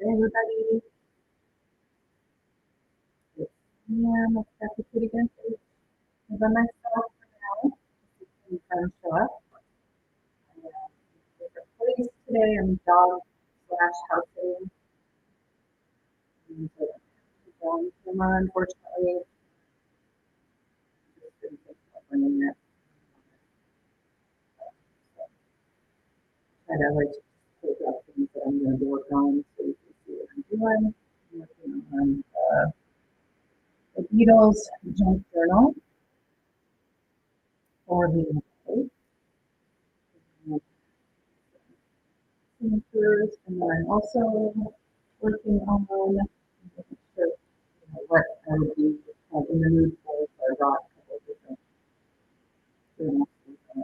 Hey everybody, it's Pam, Crafty again. I'm by myself for now. Some friends show up. I'm in a different place today. I'm dog slash house sitting. And so the dog came on, unfortunately. Just didn't think about bringing it. So try to like take out things that I'm going to work on so you can see what I'm doing. I'm working on the Beatles junk journal for the signatures, and then I'm also working on making sure, what I would be in the mood for. So I brought a couple of different journals. A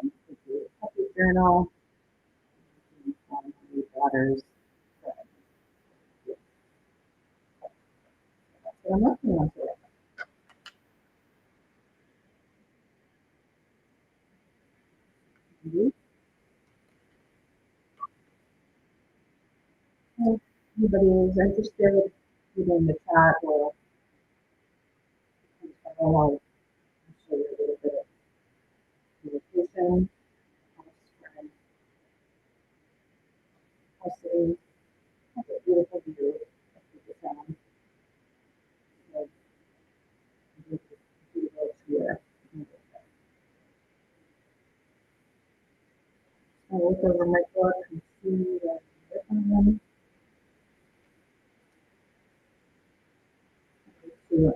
happy journal, my daughter's friend. That's what I'm working on today. If anybody is interested, either in the chat or I'll show you a little bit of communication, house sitting, have a beautiful view of the sound. So, beautiful here. I look over my book and see that I'm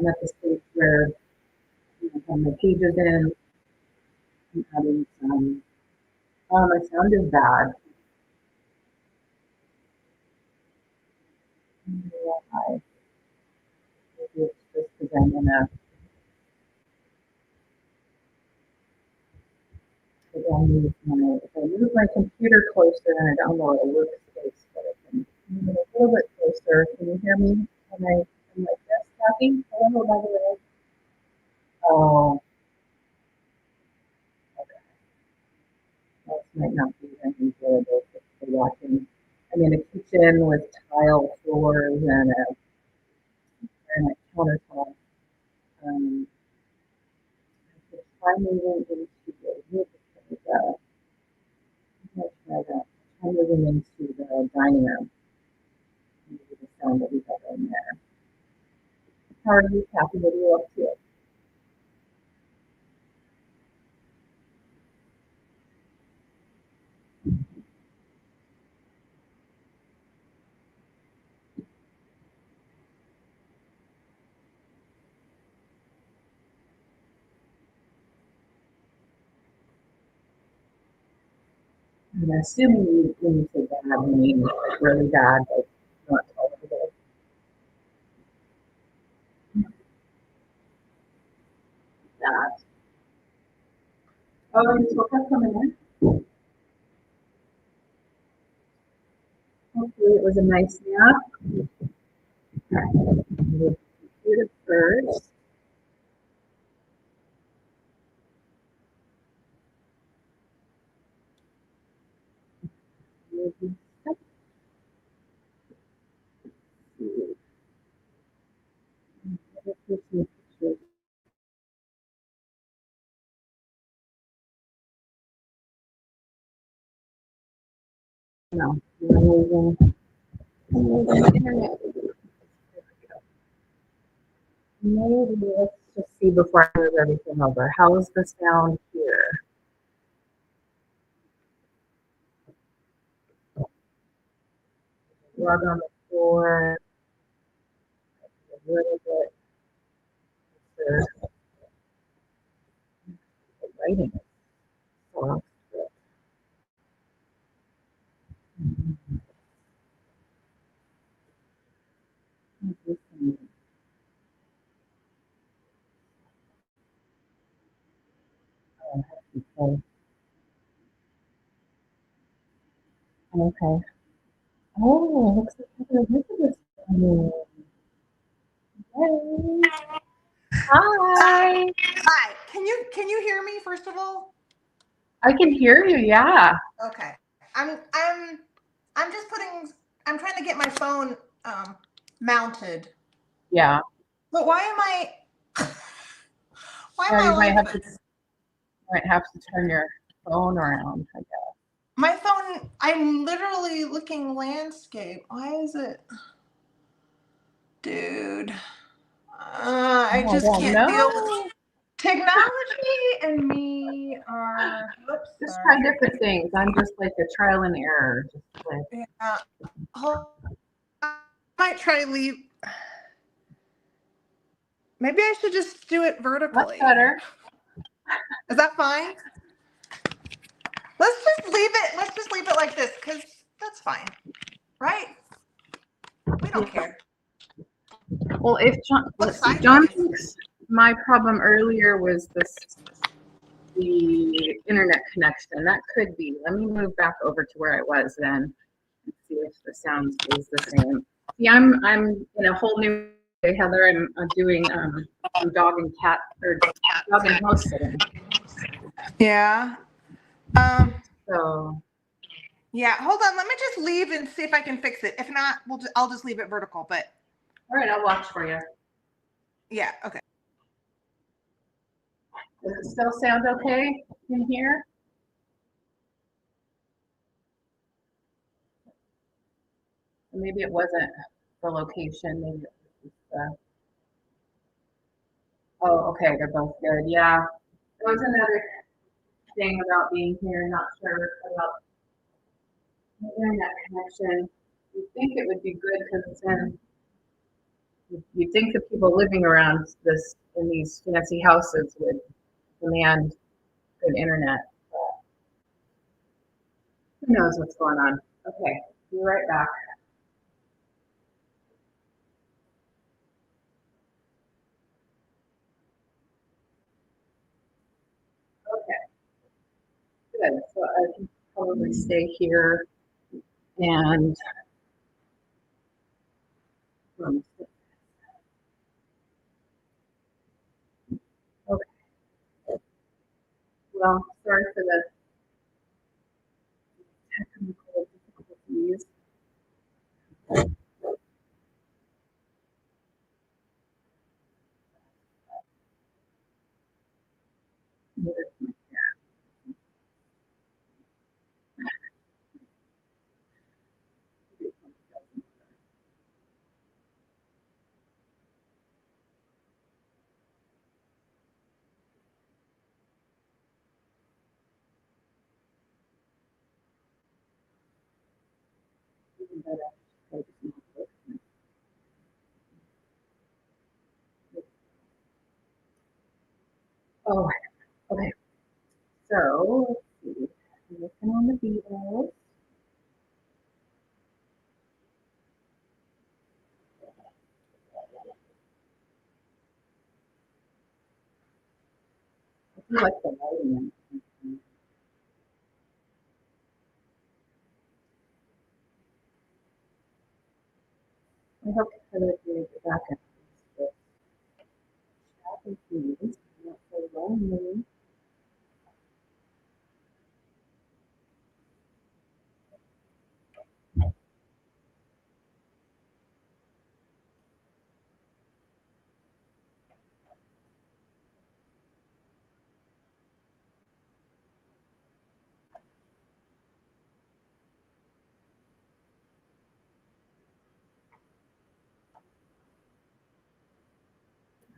at the stage where I have my pages in. I'm adding some. My sound is bad. I don't know why. Maybe it's just because I'm in a. If I move my computer closer, and I don't know a workspace, but I can move it a little bit closer. Can you hear me? Am I like this, Kathy? Hello, by the way. Oh, okay. That might not be as enjoyable for watching. I'm in a kitchen with tile floors and a granite countertop. Um, I could try moving into try moving into the dining room. Maybe the sound will be better in there. How are you, Kathy? What are you up to? I'm assuming when you say bad, you mean really bad, but not tolerable. That. Oh, you still have coming in? Hopefully it was a nice nap. We'll do it first. No, internet. Maybe let's just see before I move everything over. How is the sound here? Rug on the floor, a little bit. The lighting is soft. Okay. Oh, looks like Heather Elizabeth. Hey. Hi. Hi. Can you hear me first of all? I can hear you. Yeah. Okay. I'm just putting. I'm trying to get my phone mounted. Yeah. But why am I You like might have to turn your phone around, I guess. my phone? I'm literally looking landscape. Why is it, dude? I I just don't can't deal with know. technology and me are. Oops, Just try sorry. different things. I'm just like a trial and error. Just like, Yeah. I might try to leave. Maybe I should just do it that's vertically. better. Is that fine? Let's just leave it. Let's just leave it like this because that's fine, right? We don't care. Well, if John, Look let's see, John sideways. thinks my problem earlier was the internet connection. That could be. Let me move back over to where I was then and see if the sound stays the same. See, I'm in a whole new way, Heather. I'm doing some dog and cat or dog and house sitting. Yeah. So Yeah. Hold on. Let me just leave and see if I can fix it. If not, I'll just leave it vertical. But all right, I'll watch for you. yeah. Okay. Does it still sound okay in here? Maybe it wasn't the location. Maybe it was the. Oh, okay, they're both good. Yeah, that was another thing about being here. Not sure about the internet connection. You think it would be good because then you think the people living around this in these fancy houses would demand good internet. But who knows what's going on? Okay, be right back. Okay, good. So I can probably stay here and okay. Well, sorry for the technical difficulties. Oh, okay. So let's see. I'm looking on the Beatles. I feel like the lighting. I hope Heather can get back in this chat please. Not so lonely.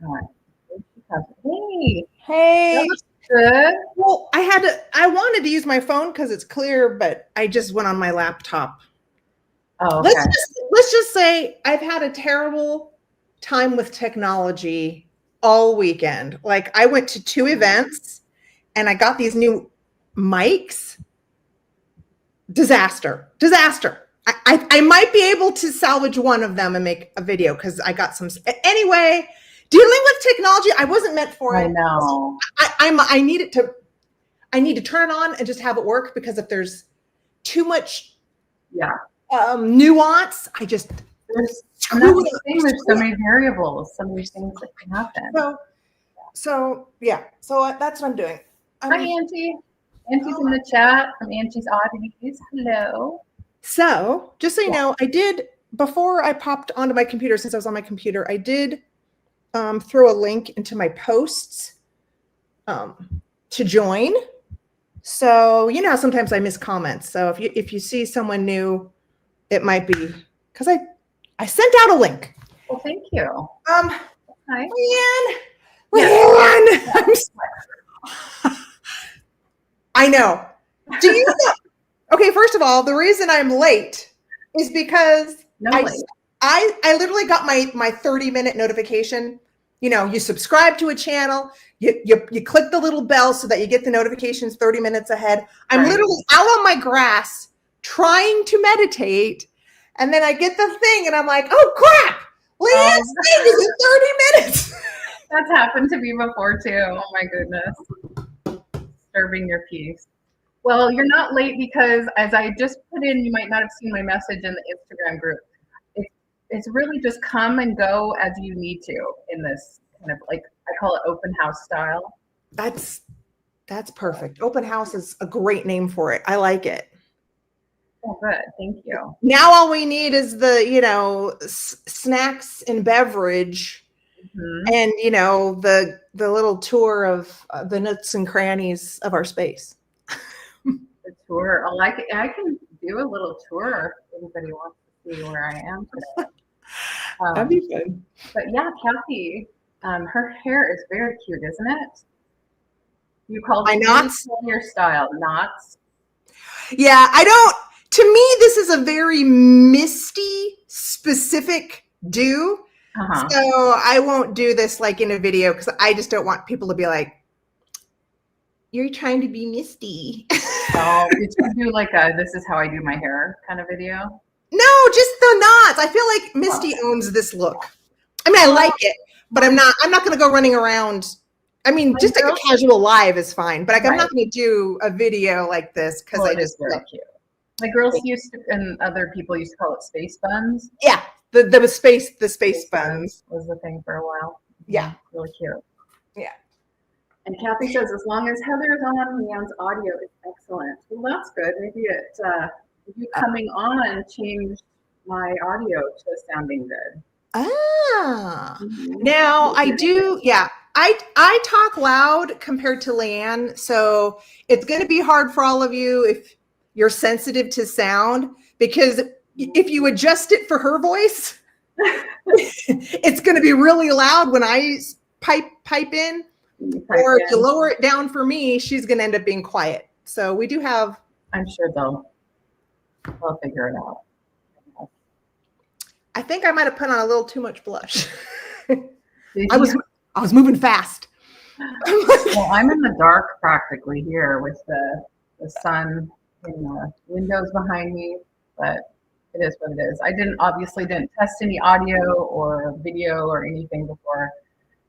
All right. Hey, that Hey. looks good. Well, I wanted to use my phone because it's clear, but I just went on my laptop. Oh, okay. Let's just say I've had a terrible time with technology all weekend. Like I went to 2 events and I got these new mics. Disaster. I might be able to salvage one of them and make a video because I got some. Anyway, dealing with technology, I wasn't meant for it. I know. I need it to. I need to turn it on and just have it work because if there's too much nuance, I just there's so many variables, so many things that can happen. So yeah, so that's what I'm doing. Hi, Auntie. Auntie's in the chat from Auntie's Oddities. Hello. So just so you know, I did before I popped onto my computer, since I was on my computer, I did throw a link into my posts to join. So, you know, sometimes I miss comments. So if you see someone new, it might be because I sent out a link. Well, thank you. Hi. Leanne, I know. Do you know? Okay, first of all, the reason I'm late is because I literally got my 30-minute notification. You know, you subscribe to a channel, you click the little bell so that you get the notifications 30 minutes ahead. I'm literally out on my grass trying to meditate, and then I get the thing and I'm like, oh crap, Leanne's thing is in 30 minutes. That's happened to me before too. Oh my goodness. Disturbing your peace. Well, you're not late because, as I just put in, you might not have seen my message in the Instagram group. It's really just come and go as you need to in this kind of, like, I call it open house style. That's perfect. Open house is a great name for it. I like it. Oh, good. Thank you. Now all we need is the, you know, snacks and beverage, and, you know, the little tour of the nooks and crannies of our space. The tour. Oh, I can do a little tour if anybody wants to see where I am today. That'd be fun. But yeah, Kathy, her hair is very cute, isn't it? You call my knots? Your style knots. Yeah, I don't. To me, this is a very misty specific do. So I won't do this like in a video because I just don't want people to be like, you're trying to be misty. Oh, did you do like a "this is how I do my hair" kind of video? No, just the knots. I feel like Misty owns this look. I mean, I like it, but I'm not going to go running around. I mean, just like a casual live is fine, but like, I'm not going to do a video like this because I just very cute. My girls used to, and other people used to call it space buns. Yeah, the space buns was the thing for a while. Yeah, really cute. Yeah. And Kathy says, as long as Heather's on, Leanne's audio is excellent. Well, that's good. Maybe you coming on changed my audio to sounding good. Now I do. Yeah, I talk loud compared to Leanne, so it's going to be hard for all of you if you're sensitive to sound, because if you adjust it for her voice, it's going to be really loud when I pipe in. Or if you lower it down for me, she's going to end up being quiet. So we do have. I'm sure they'll figure it out. I think I might have put on a little too much blush. I was moving fast. Well, I'm in the dark practically here with the sun in the windows behind me, but it is what it is. I obviously didn't test any audio or video or anything before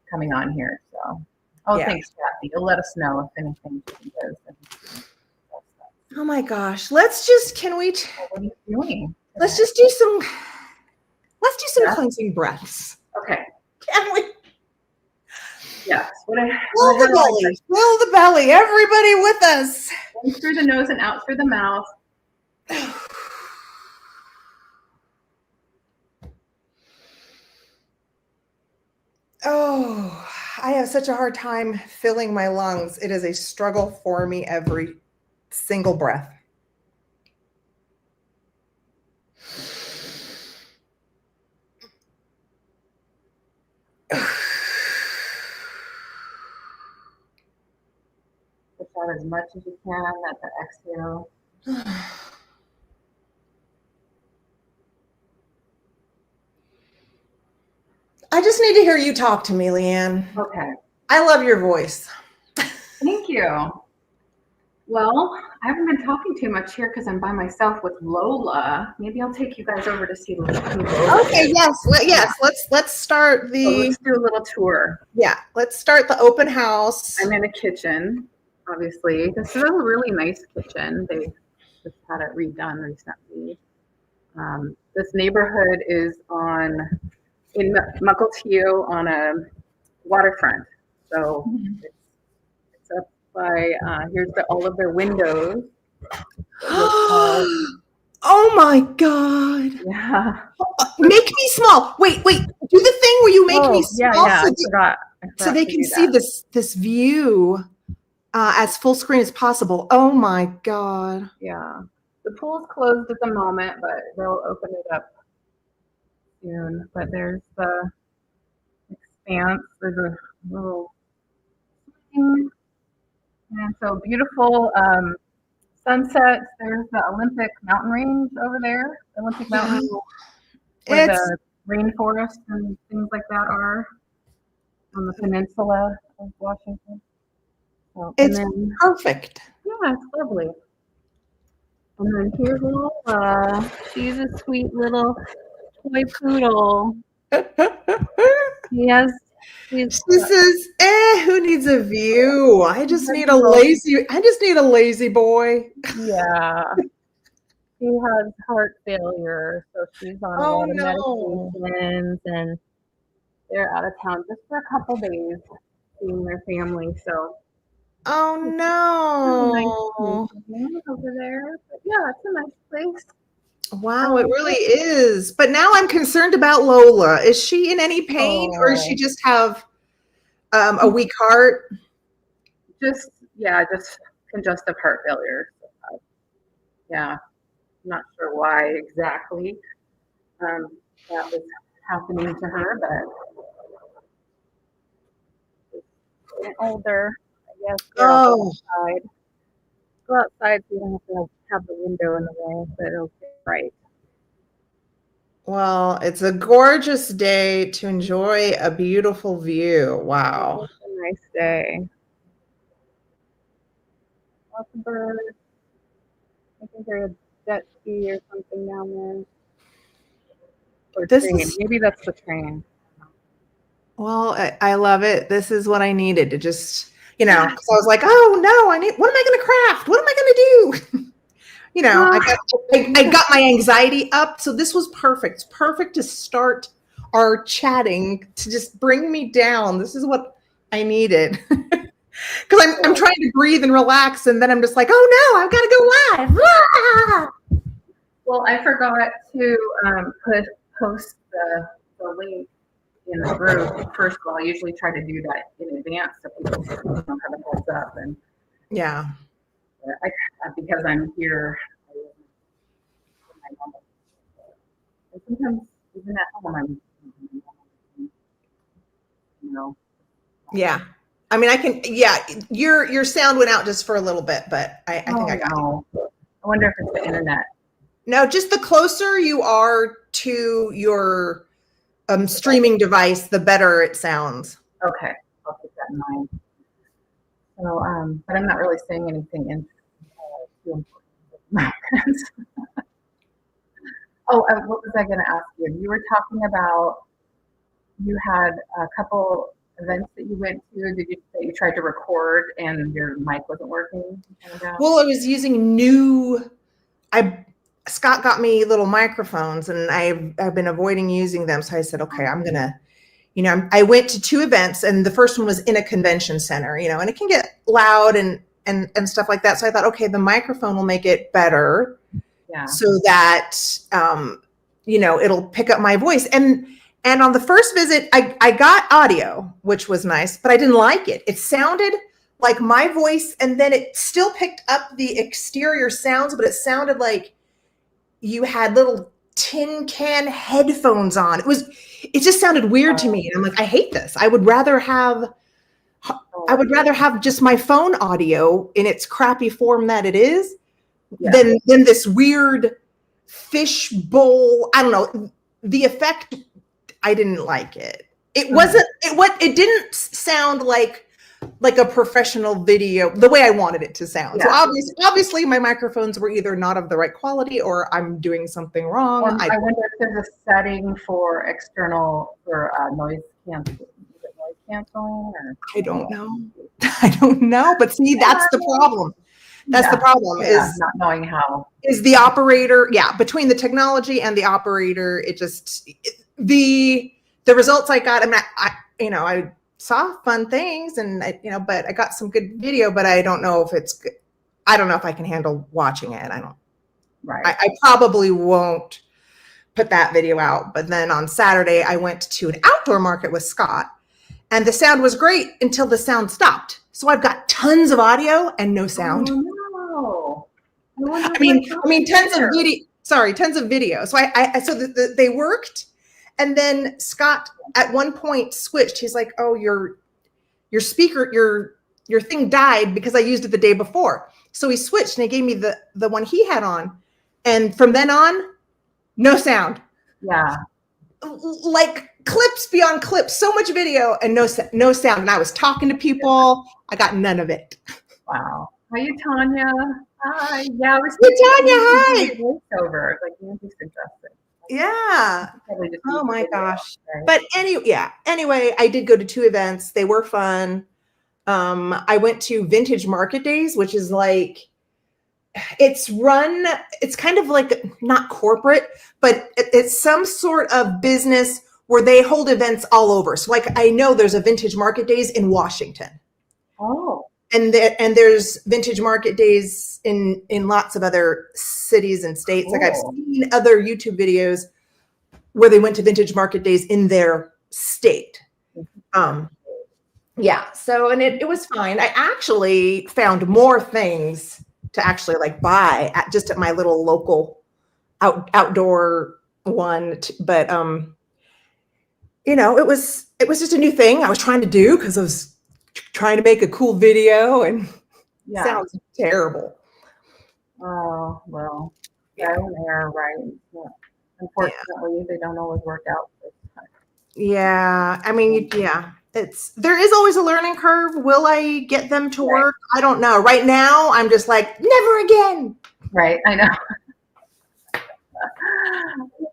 coming on here. So, thanks, Kathy. You'll let us know if anything changes. Oh my gosh. Let's just, what are you doing? Let's just do some cleansing breaths. Okay. Can we? Yes. Fill the belly. Fill the belly. Everybody with us. In through the nose and out through the mouth. Oh, I have such a hard time filling my lungs. It is a struggle for me every single breath. Push out as much as you can at the exhale. I just need to hear you talk to me, Leanne. Okay. I love your voice. Thank you. Well, I haven't been talking too much here because I'm by myself with Lola. Maybe I'll take you guys over to see Lola. Okay, yes. Let's start let's do a little tour. Yeah, let's start the open house. I'm in a kitchen, obviously. This is a really nice kitchen. They just had it redone recently. This neighborhood is in Mukilteo on a waterfront. So it's up by, here's all of their windows. Oh my God. Yeah. Make me small. Wait. Do the thing where you make me small Yeah. I so forgot they to can do see that. this view as full screen as possible. Oh my God. Yeah. The pool's closed at the moment, but they'll open it up soon. But there's the expanse. There's a little swing. And so beautiful sunsets. There's the Olympic mountain range over there. Olympic Yeah. mountain where It's the rainforest and things like that are on the peninsula of Washington. So, and it's then, perfect. yeah, it's lovely. And then here's Lola. She's a sweet little toy poodle. He has, he's, She says, who needs a view? I he just has need a a little, lazy boy. yeah, she has heart failure, so she's on a Oh lot of no. medications, and they're out of town just for a couple days seeing their family. So Oh it's really nice no. camping over there. But yeah, it's a nice place. Wow, it really is. But now I'm concerned about Lola. Is she in any pain or does she Oh, just have a weak heart? just congestive heart failure. So, yeah, not sure why exactly that was happening to her, but getting older, I guess. Here, I'll go Oh, outside. Go outside so you don't have to have the window in the way, but it'll get bright. well, it's a gorgeous day to enjoy a beautiful view. Wow. It's a nice day. Lots of birds. I think there's a jet ski or something down there. Or This train. is, Maybe that's the train. well, I love it. This is what I needed to just, because I was like, oh no, what am I going to craft? What am I going to do? I got my anxiety up. So this was perfect. It's perfect to start our chatting to just bring me down. This is what I needed. Because I'm trying to breathe and relax, and then I'm just like, oh no, I've got to go live. Ah! Well, I forgot to post the link in the group. First of all, I usually try to do that in advance so people don't have a heads up. And Yeah. because I'm here, and sometimes even at home, you know. Yeah. I mean, I can. Yeah, your sound went out just for a little bit, but I think I got it. No. I wonder if it's the internet. No, just the closer you are to your streaming device, the better it sounds. Okay, I'll keep that in mind. So, but I'm not really saying anything too important. Oh, what was I going to ask you? You were talking about you had a couple events that you went to. Did you that you tried to record and your mic wasn't working? Well, I was using Scott got me little microphones, and I've been avoiding using them. So I said, okay, I'm gonna, I went to 2 events, and the first one was in a convention center, and it can get loud and stuff like that. So I thought, okay, the microphone will make it better. Yeah. So that it'll pick up my voice. And on the first visit, I got audio, which was nice, but I didn't like it. It sounded like my voice, and then it still picked up the exterior sounds, but it sounded like you had little tin can headphones on. It just sounded weird to me. And I'm like, I hate this. I would rather have just my phone audio in its crappy form that it is than this weird fish bowl. I don't know. The effect, I didn't like it. It didn't sound like a professional video the way I wanted it to sound. Yeah. So obviously my microphones were either not of the right quality or I'm doing something wrong. I wonder if there's a setting for external noise canceling. Is it noise canceling? Or? I don't know. I don't know. But see, that's the problem. That's the problem is not knowing how. Is the operator, between the technology and the operator, the results I got, I saw fun things and but I got some good video, but I don't know if it's good. I don't know if I can handle watching it. I don't. Right. I probably won't put that video out. But then on Saturday, I went to an outdoor market with Scott, and the sound was great until the sound stopped. So I've got tons of audio and no sound. Oh no! I mean, tons of video. Sorry, tons of video. So they worked, and then Scott at one point switched. He's like, "Oh, your speaker, your thing died because I used it the day before." So he switched and he gave me the one he had on, and from then on, no sound. Yeah. Like clips beyond clips, so much video and no sound. And I was talking to people. I got none of it. Wow. Are you Tanya? Hi. Yeah, I was Tanya, hi. Voiceover, like Nancy suggested. Yeah. Oh my gosh. Right? But anyway, I did go to 2 events. They were fun. I went to Vintage Market Days, which is like, it's kind of like not corporate, but it's some sort of business where they hold events all over. So like, I know there's a Vintage Market Days in Washington. Oh. And there's Vintage Market Days in lots of other cities and states. Cool. Like I've seen other YouTube videos where they went to Vintage Market Days in their state. Yeah. So, and it was fine. I actually found more things to actually like buy at my little local outdoor one. But, it was just a new thing I was trying to do because I was trying to make a cool video, and sounds terrible. Oh, well, they're right. Yeah. Unfortunately, they don't always work out. Yeah. I mean, there is always a learning curve. Will I get them to work? I don't know. Right now, I'm just like, never again. Right. I know.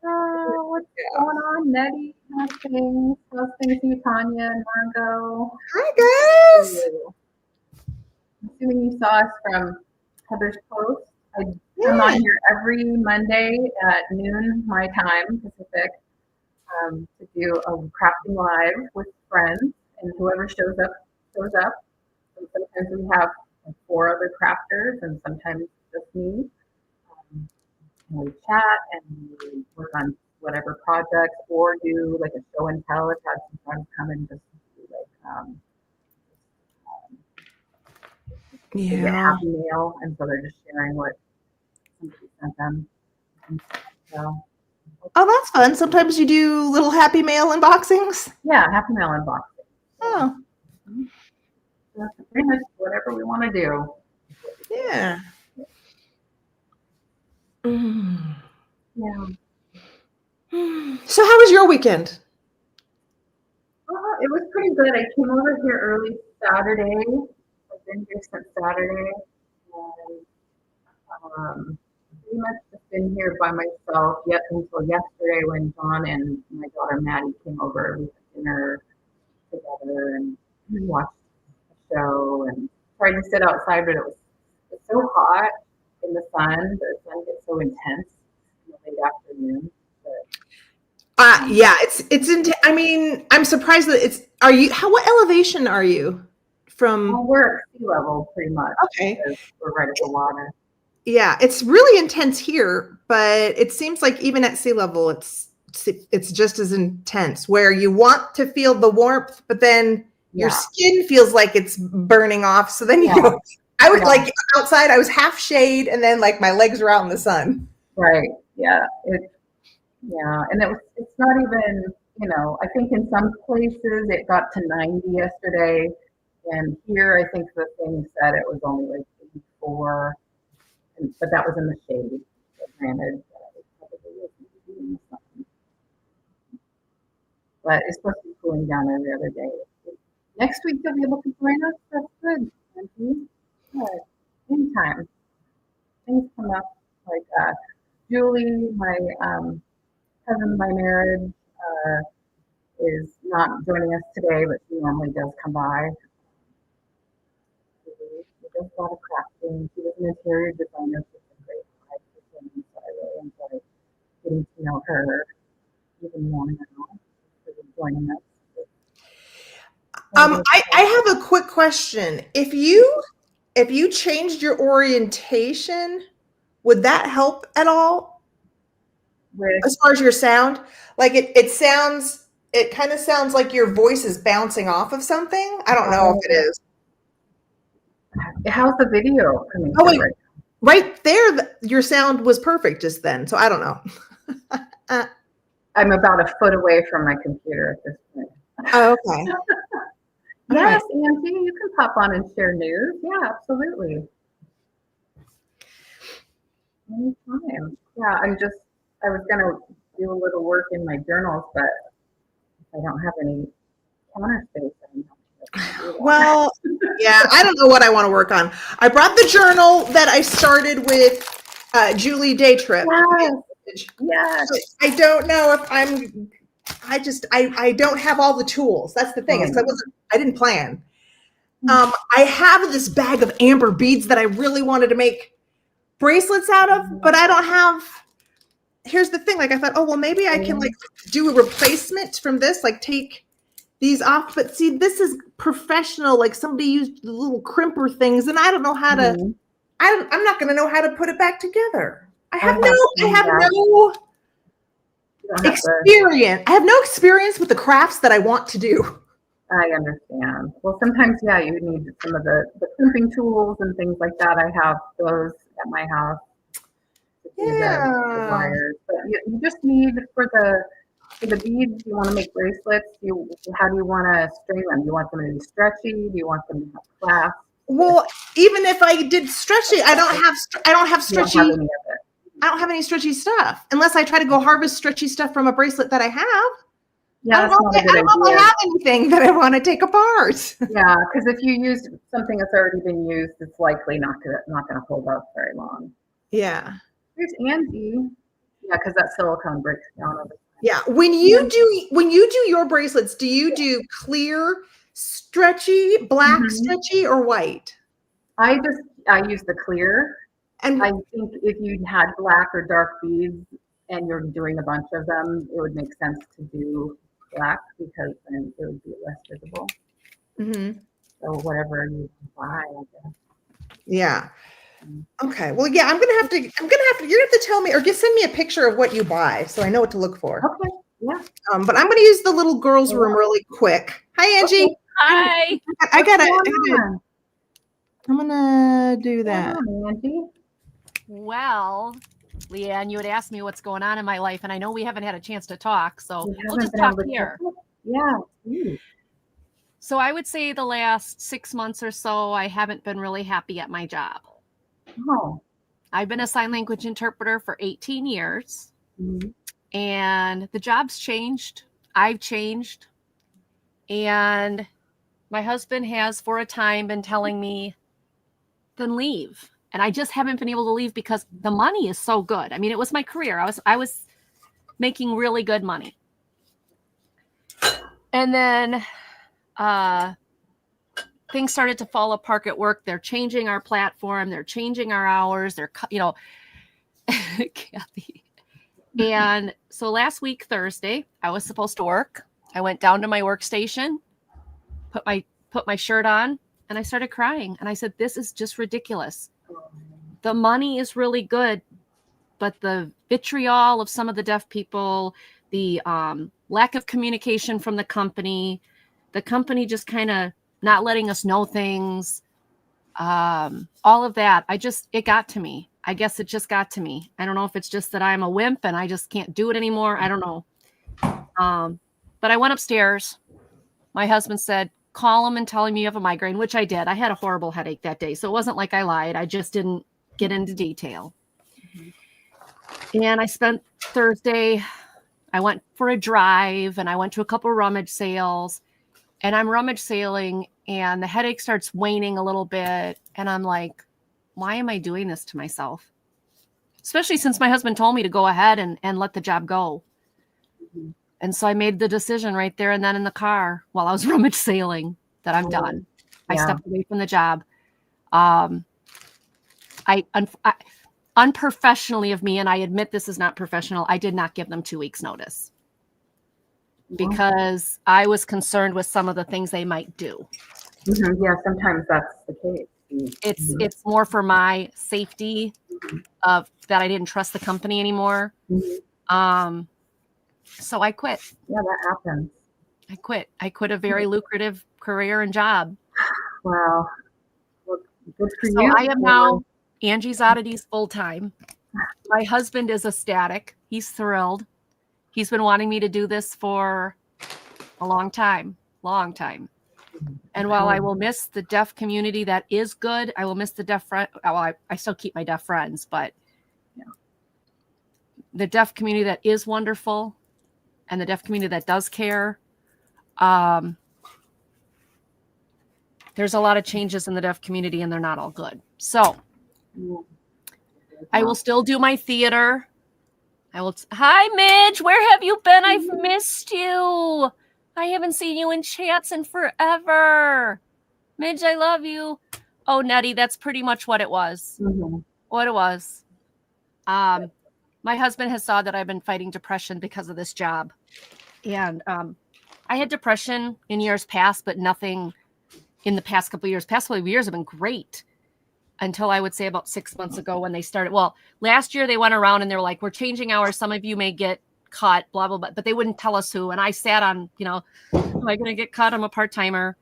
What's going on, Nettie? How's things with you, Tanya and Margot? Hi, guys. I'm assuming you saw us from Heather's Post. I'm on here every Monday at noon my time, Pacific, to do a crafting live with friends, and whoever shows up. So sometimes we have 4 other crafters, and sometimes just me. And we chat and we work on whatever projects, or do like a show and tell. I've had some friends come and just do like get happy mail, and so they're just sharing what somebody sent them. So, oh, that's fun. Sometimes you do little happy mail unboxings. Yeah, happy mail unboxing. Oh, that's pretty much whatever we want to do. Yeah. Yeah. So how was your weekend? It was pretty good. I came over here early Saturday. I've been here since Saturday, and pretty much just been here by myself yet until yesterday when John and my daughter Maddie came over. We had dinner together and we watched a show and tried to sit outside, but it's so hot in the sun. The sun gets so intense in the late afternoon. It's I mean, I'm surprised that what elevation are you from? Well, we're at sea level pretty much. Okay. We're right at the water. Yeah, it's really intense here, but it seems like even at sea level, it's just as intense, where you want to feel the warmth, but then your skin feels like it's burning off. So then I was like outside, I was half shade, and then like my legs were out in the sun. Right. Yeah. And it's not even, I think in some places it got to 90 yesterday, and here I think the thing said it was only like 84, but that was in the shade. So granted, it probably wasn't in the sun. But it's supposed to be cooling down every other day. Next week you'll be able to join us. That's good. Good. Anytime. Things come up like Julie, my cousin by marriage, is not joining us today, but she normally does come by. She does a lot of crafting. She was an interior designer. She's a great person, so I really enjoy getting to know her even more now. For joining us. I have a quick question. If you changed your orientation, would that help at all With as far as your sound? Like it kind of sounds like your voice is bouncing off of something. I don't know if it is. how's the video coming Oh, through wait, right there, your sound was perfect just then. So I don't know. I'm about a foot away from my computer at this point. Oh, okay. Yes, Angie, you can pop on and share news. Yeah, absolutely. Anytime. Yeah, I was going to do a little work in my journals, but I don't have any counter space anymore. Well, yeah, I don't know what I want to work on. I brought the journal that I started with Julie Day Trip. Yes. Yes. So I don't know if I don't have all the tools. That's the thing. I didn't plan. I have this bag of amber beads that I really wanted to make bracelets out of, but I don't have. Here's the thing. Like I thought, oh, well, maybe I can like do a replacement from this, like take these off. But see, this is professional. Like somebody used the little crimper things, and I don't know how to. I'm not going to know how to put it back together. I have no experience. I have no experience with the crafts that I want to do. I understand. Well, sometimes, yeah, you need some of the crimping tools and things like that. I have those at my house. The wires, but you just need for the beads. You want to make bracelets. How do you want to string them? Do you want them to be stretchy? Do you want them to have clasps? Well, even if I did stretchy, I don't have stretchy. I don't have any stretchy stuff unless I try to go harvest stretchy stuff from a bracelet that I have. Yeah, I don't know if I have anything that I want to take apart. Yeah, because if you use something that's already been used, it's likely not going to hold up very long. Yeah. Here's Angie. Yeah, because that silicone breaks down over time. Yeah. When you do your bracelets, do you do clear, stretchy, black stretchy, or white? I use the clear. And I think if you had black or dark beads and you're doing a bunch of them, it would make sense to do black because then it would be less visible. So whatever you buy, I guess. Yeah. Okay. Well, yeah, you're gonna have to tell me or just send me a picture of what you buy so I know what to look for. Okay. Yeah. But I'm gonna use the little girls' room really quick. Hi, Angie. Okay. Hi. I'm gonna do that. Angie. Well, Leanne, you had asked me what's going on in my life, and I know we haven't had a chance to talk, so we'll just talk here. Yeah. So I would say the last 6 months or so, I haven't been really happy at my job. Oh. I've been a sign language interpreter for 18 years, and the job's changed. I've changed, and my husband has for a time been telling me, then leave. And I just haven't been able to leave because the money is so good. I mean, it was my career. I was making really good money. And then things started to fall apart at work. They're changing our platform. They're changing our hours. They're, Kathy. And so last week, Thursday, I was supposed to work. I went down to my workstation, put my shirt on, and I started crying. And I said, this is just ridiculous. The money is really good, but the vitriol of some of the deaf people, the lack of communication from the company just kind of not letting us know things, all of that. It got to me. I guess it just got to me. I don't know if it's just that I'm a wimp and I just can't do it anymore. I don't know. But I went upstairs. My husband said, call him and tell him you have a migraine, which I did. I had a horrible headache that day. So it wasn't like I lied. I just didn't get into detail. And I spent Thursday, I went for a drive and I went to a couple of rummage sales, and I'm rummage sailing and the headache starts waning a little bit. And I'm like, why am I doing this to myself? Especially since my husband told me to go ahead and let the job go. And so I made the decision right there and then in the car while I was rummage sailing that I'm done. I stepped away from the job. I unprofessionally of me, and I admit this is not professional, I did not give them 2 weeks notice because I was concerned with some of the things they might do. Yeah, sometimes that's the case. It's more for my safety of that I didn't trust the company anymore. So I quit. Yeah, that happens. I quit. I quit a very lucrative career and job. Wow. Well, good for So you. I am now Angie's Oddities full time. My husband is ecstatic. He's thrilled. He's been wanting me to do this for a long time. And while I will miss the deaf community that is good, I will miss the deaf friend. Well, I still keep my deaf friends, but the deaf community that is wonderful and the deaf community that does care. There's a lot of changes in the deaf community and they're not all good. So I will still do my theater. Hi, Midge. Where have you been? I've missed you. I haven't seen you in chats in forever. Midge, I love you. Oh, Nettie, that's pretty much what it was. What it was. My husband has saw that I've been fighting depression because of this job. And I had depression in years past, but nothing in the past couple of years. Past couple of years have been great until I would say about 6 months ago when they started. Well, last year they went around and they were like, we're changing hours. Some of you may get cut, blah, blah, blah. But they wouldn't tell us who. And I sat on, am I going to get cut? I'm a part-timer.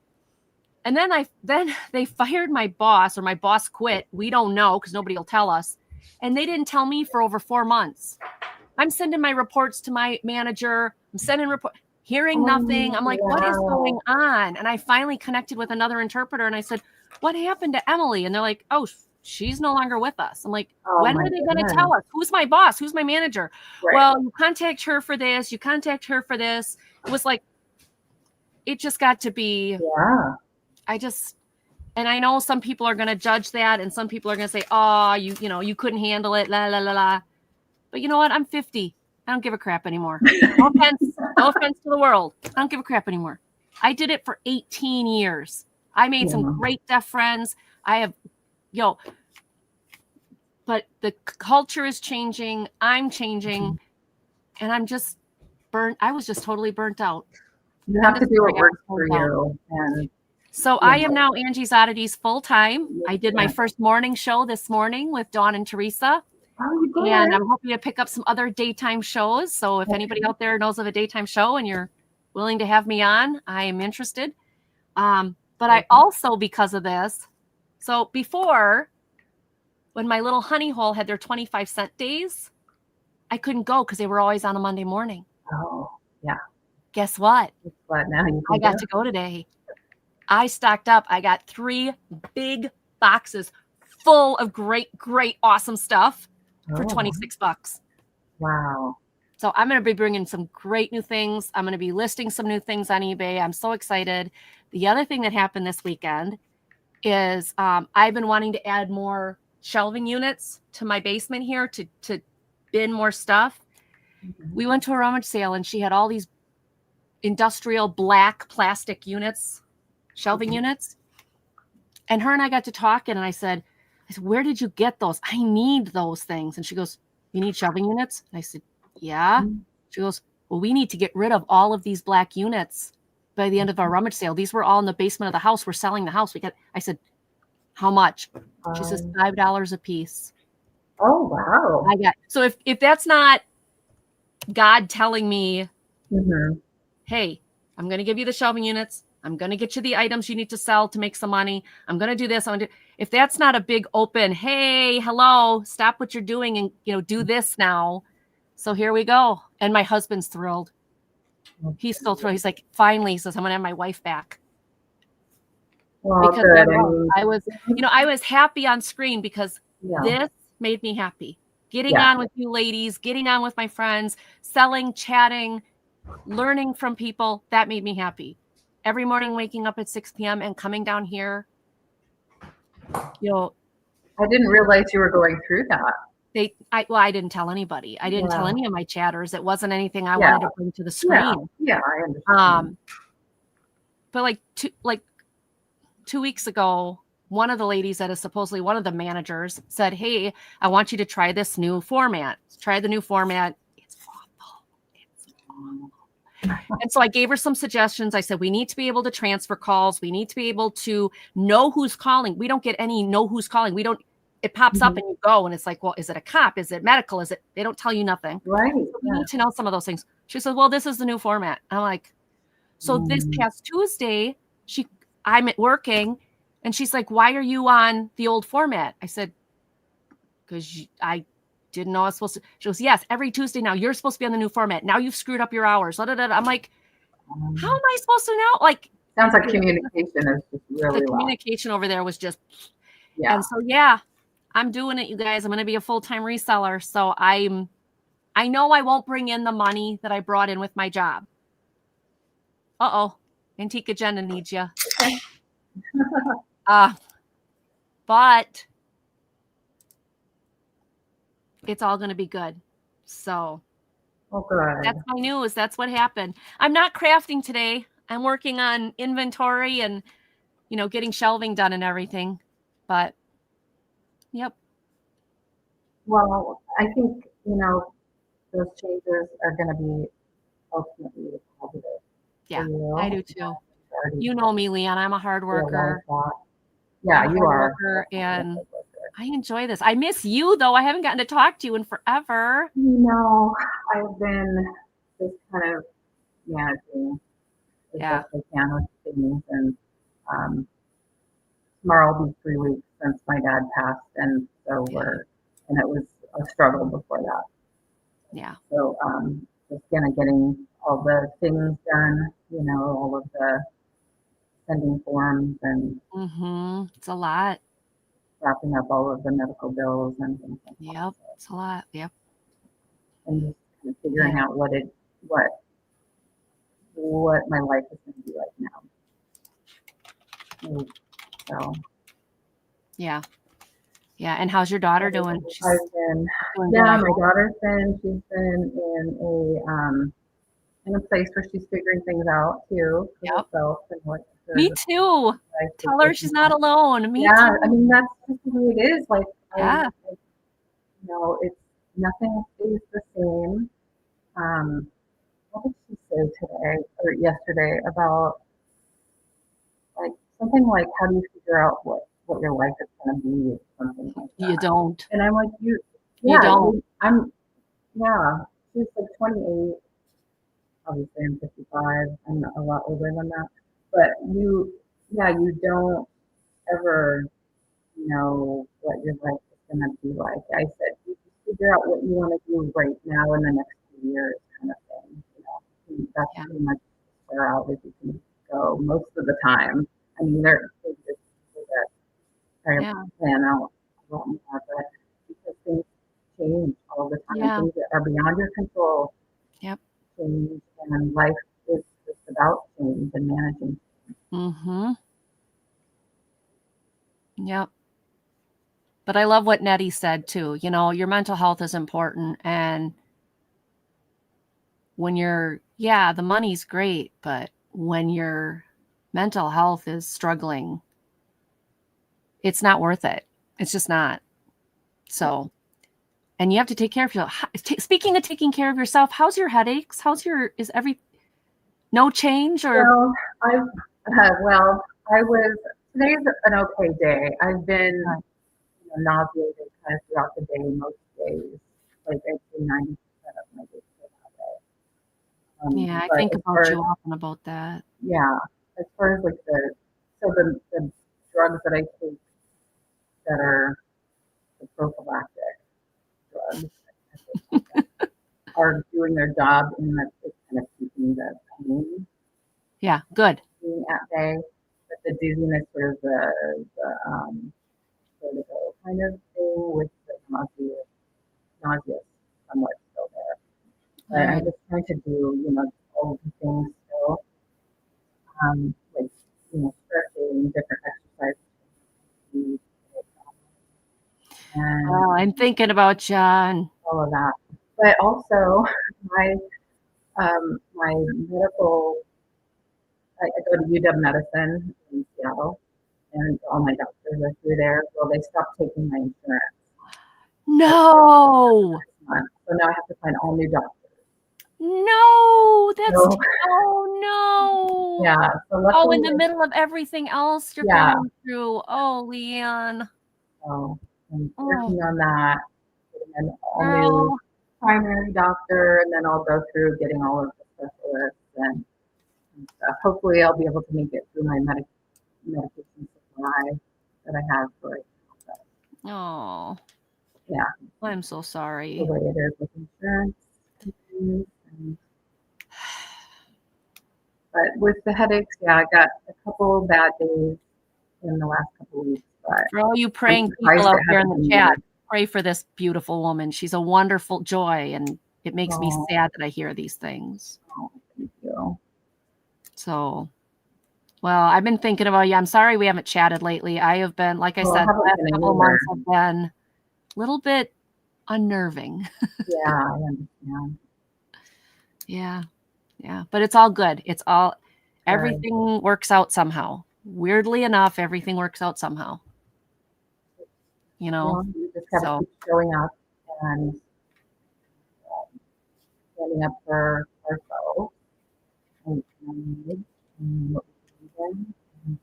And then they fired my boss, or my boss quit. We don't know because nobody will tell us. And they didn't tell me for over 4 months. I'm sending my reports to my manager. I'm sending hearing nothing. I'm like, what is going on? And I finally connected with another interpreter and I said, what happened to Emily? And they're like, oh, she's no longer with us. I'm like, when are they going to tell us? Who's my boss? Who's my manager? Right. Well, you contact her for this. You contact her for this. It was like, it just got to be, and I know some people are going to judge that. And some people are going to say, oh, you couldn't handle it. La, la, la, la. But you know what? I'm 50. I don't give a crap anymore. No offense to the world. I don't give a crap anymore. I did it for 18 years. I made some great deaf friends. I have, but the culture is changing. I'm changing. And I'm just burnt. I was just totally burnt out. You have to do what works for you. So I am now Angie's Oddities full time. I did my first morning show this morning with Dawn and Teresa. And I'm hoping to pick up some other daytime shows. So if anybody out there knows of a daytime show and you're willing to have me on, I am interested. But I also, because of this, so before, when my little honey hole had their 25-cent days, I couldn't go because they were always on a Monday morning. Oh, yeah. Guess what? Now I got to go today. I stocked up. I got 3 big boxes full of great, awesome stuff for $26. Wow. So I'm going to be bringing some great new things. I'm going to be listing some new things on eBay. I'm so excited. The other thing that happened this weekend is I've been wanting to add more shelving units to my basement here to bin more stuff. We went to a rummage sale and she had all these industrial black plastic units, shelving units. And her and I got to talking and I said, where did you get those? I need those things. And she goes, you need shelving units? And I said, yeah. She goes, well, we need to get rid of all of these black units by the end of our rummage sale. These were all in the basement of the house. We're selling the house. I said, how much? She says $5 a piece. Oh, wow. So if that's not God telling me, hey, I'm going to give you the shelving units. I'm going to get you the items you need to sell to make some money. I'm going to do this. If that's not a big open, hey, hello, stop what you're doing and, do this now. So here we go. And my husband's thrilled. He's still thrilled. He's like, finally, he says, I'm going to have my wife back. Well, because I was happy on screen because this made me happy. Getting on with you ladies, getting on with my friends, selling, chatting, learning from people, that made me happy. Every morning waking up at 6 p.m. and coming down here, I didn't realize you were going through that. I didn't tell anybody. I didn't tell any of my chatters. It wasn't anything I wanted to bring to the screen. Yeah, I understand. But like 2 weeks ago, one of the ladies that is supposedly one of the managers said, hey, I want you to try this new format. Try the new format. It's awful. And so I gave her some suggestions. I said, we need to be able to transfer calls. We need to be able to know who's calling. We don't get any know who's calling. it pops up and you go and it's like, well, is it a cop? Is it medical? They don't tell you nothing. Right. So we need to know some of those things. She says, well, this is the new format. I'm like, so this past Tuesday, I'm working and she's like, why are you on the old format? I said, because I didn't know I was supposed to. She goes, yes, every Tuesday now you're supposed to be on the new format. Now you've screwed up your hours. I'm like, how am I supposed to know? Like, sounds like communication is just really the communication over there was just, yeah. And so, I'm doing it, you guys. I'm going to be a full-time reseller. So I know I won't bring in the money that I brought in with my job. Antique Agenda needs you. Okay. But it's all going to be good. So good. That's my news. That's what happened. I'm not crafting today. I'm working on inventory and, getting shelving done and everything. But, yep. Well, I think, those changes are going to be ultimately positive. Yeah, I do too. You know me, Leon. I'm a hard worker. Yeah, you are. And I enjoy this. I miss you, though. I haven't gotten to talk to you in forever. No, I've been just kind of managing as best I can with things. And tomorrow will be 3 weeks since my dad passed. And so and it was a struggle before that. Yeah. So just kind of getting all the things done, all of the sending forms and it's a lot. Wrapping up all of the medical bills and things like that. Yep, it's a lot. Yep. And just kind of figuring out what my life is going to be like now. So. Yeah. Yeah. And how's your daughter doing? My daughter's she's been in a place where she's figuring things out too for herself and what. Me too. Tell her she's not alone. Me too. I mean, that's just the way it is. Like, it's nothing stays the same. What did she say today or yesterday about like something like how do you figure out what your life is going to be? Something like that. You don't. And I'm like, you don't. She's like 28. Obviously, I'm 55. I'm a lot older than that. But you don't ever know what your life is going to be like. I said, you just figure out what you want to do right now in the next few years, kind of thing. That's pretty much as far out as you can go most of the time. I mean, there are things that kind of plan out a lot more, but because things change all the time, things that are beyond your control change, and life is just about change and managing. Yep. But I love what Nettie said too. Your mental health is important. And when the money's great, but when your mental health is struggling, it's not worth it. It's just not. So, and you have to take care of yourself. Speaking of taking care of yourself, how's your headaches? No change or? Today's an okay day. I've been nauseated kind of throughout the day, most days. Like I'd say 90% of my days that day. I think about you often about that. Yeah, as far as like the drugs that I take that are the prophylactic drugs are doing their job in that it's kind of keeping the pain. Yeah, good. At bay, but the dizziness or the vertigo kind of thing with the nausea somewhat still there. But I'm just trying to do, all the things still, like, stretching, different exercises. And I'm thinking about John. All of that. But also my medical, I go to UW Medicine in Seattle, and all my doctors are through there. Well, they stopped taking my insurance. No. So now I have to find all new doctors. No, no. Yeah. So in the middle of everything else you're going through. Oh, Leanne. Oh, I'm working on that. And then all new primary doctor, and then I'll go through getting all of the specialists and stuff. Hopefully, I'll be able to make it through my medication supply that I have for right Oh, now. But, yeah. I'm so sorry. The way it is with insurance. But with the headaches, yeah, I got a couple bad days in the last couple weeks. But for all you praying people out there in the chat, pray for this beautiful woman. She's a wonderful joy, and it makes me sad that I hear these things. Oh, thank you. So, well, I've been thinking about you. I'm sorry we haven't chatted lately. I have been, like I said, the last couple of months have been a little bit unnerving. Yeah, I understand. Yeah. But it's all good. Everything works out somehow. Weirdly enough, everything works out somehow. You know, you just have to keep showing up and standing up for ourselves and what we believe in.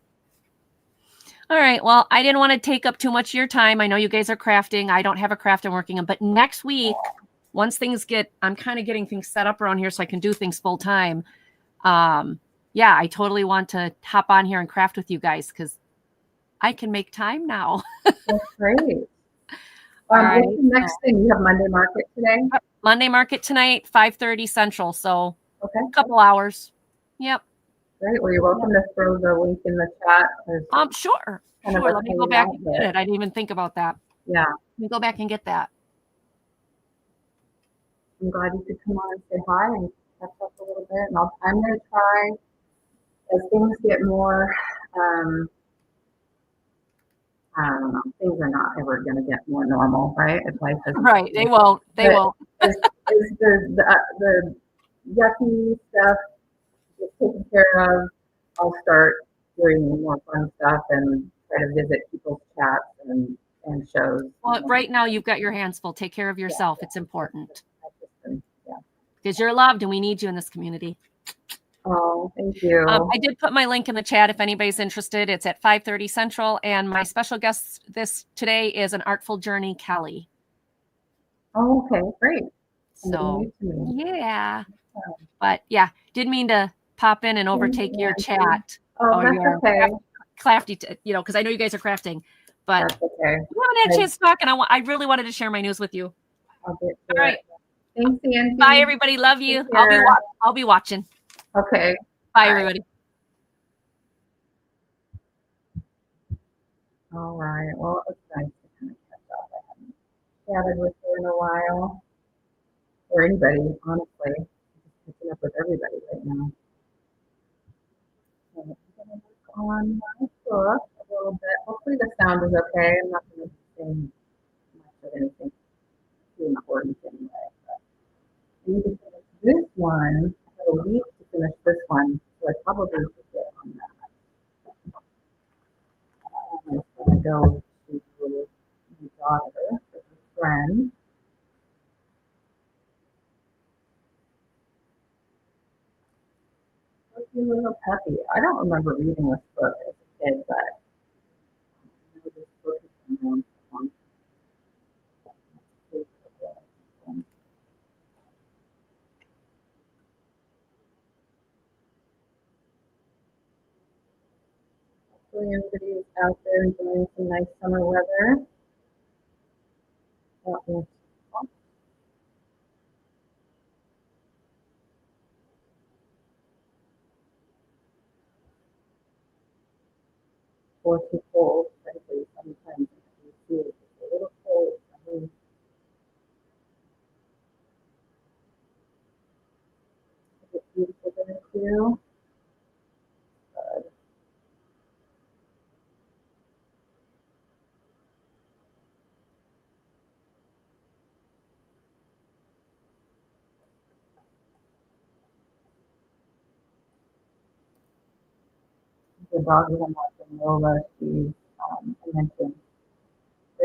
All right. Well, I didn't want to take up too much of your time. I know you guys are crafting. I don't have a craft I'm working on, but next week, once things I'm kind of getting things set up around here so I can do things full time. Yeah, I totally want to hop on here and craft with you guys because I can make time now. That's great. What's the next thing? You have Monday Market today? Monday Market tonight, 5:30 Central. So a couple hours. Yep. Great. Well, you're welcome to throw the link in the chat. Sure. Let me go back and get it. I didn't even think about that. Yeah. Let me go back and get that. I'm glad you could come on and say hi and catch up a little bit. And I'm going to try, as things get more, I don't know, things are not ever going to get more normal, right? If life is right. They won't. Is the yucky stuff just taken care of, I'll start doing more fun stuff and try to visit people's chats and shows. Well, right now you've got your hands full. Take care of yourself. It's important. Because you're loved and we need you in this community. Oh, thank you. I did put my link in the chat if anybody's interested. It's at 5:30 Central. And my special guest today is an Artful Journey, Kelly. Oh, okay, great. So, yeah. But yeah, didn't mean to pop in and overtake your chat. Oh, that's okay. Crafty, because I know you guys are crafting. But that's okay. We haven't had a chance to talk, and I really wanted to share my news with you. All right. Thanks, Angie. Bye, everybody. Love you. I'll be watching. Okay. Bye, everybody. All right. Well, it's nice to kind of catch up. I haven't chatted with her in a while, or anybody, honestly. I'm just catching up with everybody right now. So I'm going to work on my book a little bit. Hopefully the sound is okay. I'm not going to say much of anything too important anyway. But I need to finish this one. I have a week to finish this one, so I probably should get on that. I'm going to go to my daughter, her friend. Lucky Little Puppy. I don't remember reading this book as a kid, but I know this book has been around for a long time. Hopefully everybody is out there enjoying some nice summer weather. Or too cold, frankly, sometimes you feel it's a little cold. Is it beautiful there too? Good. The dog that I'm watching, Lola, I mentioned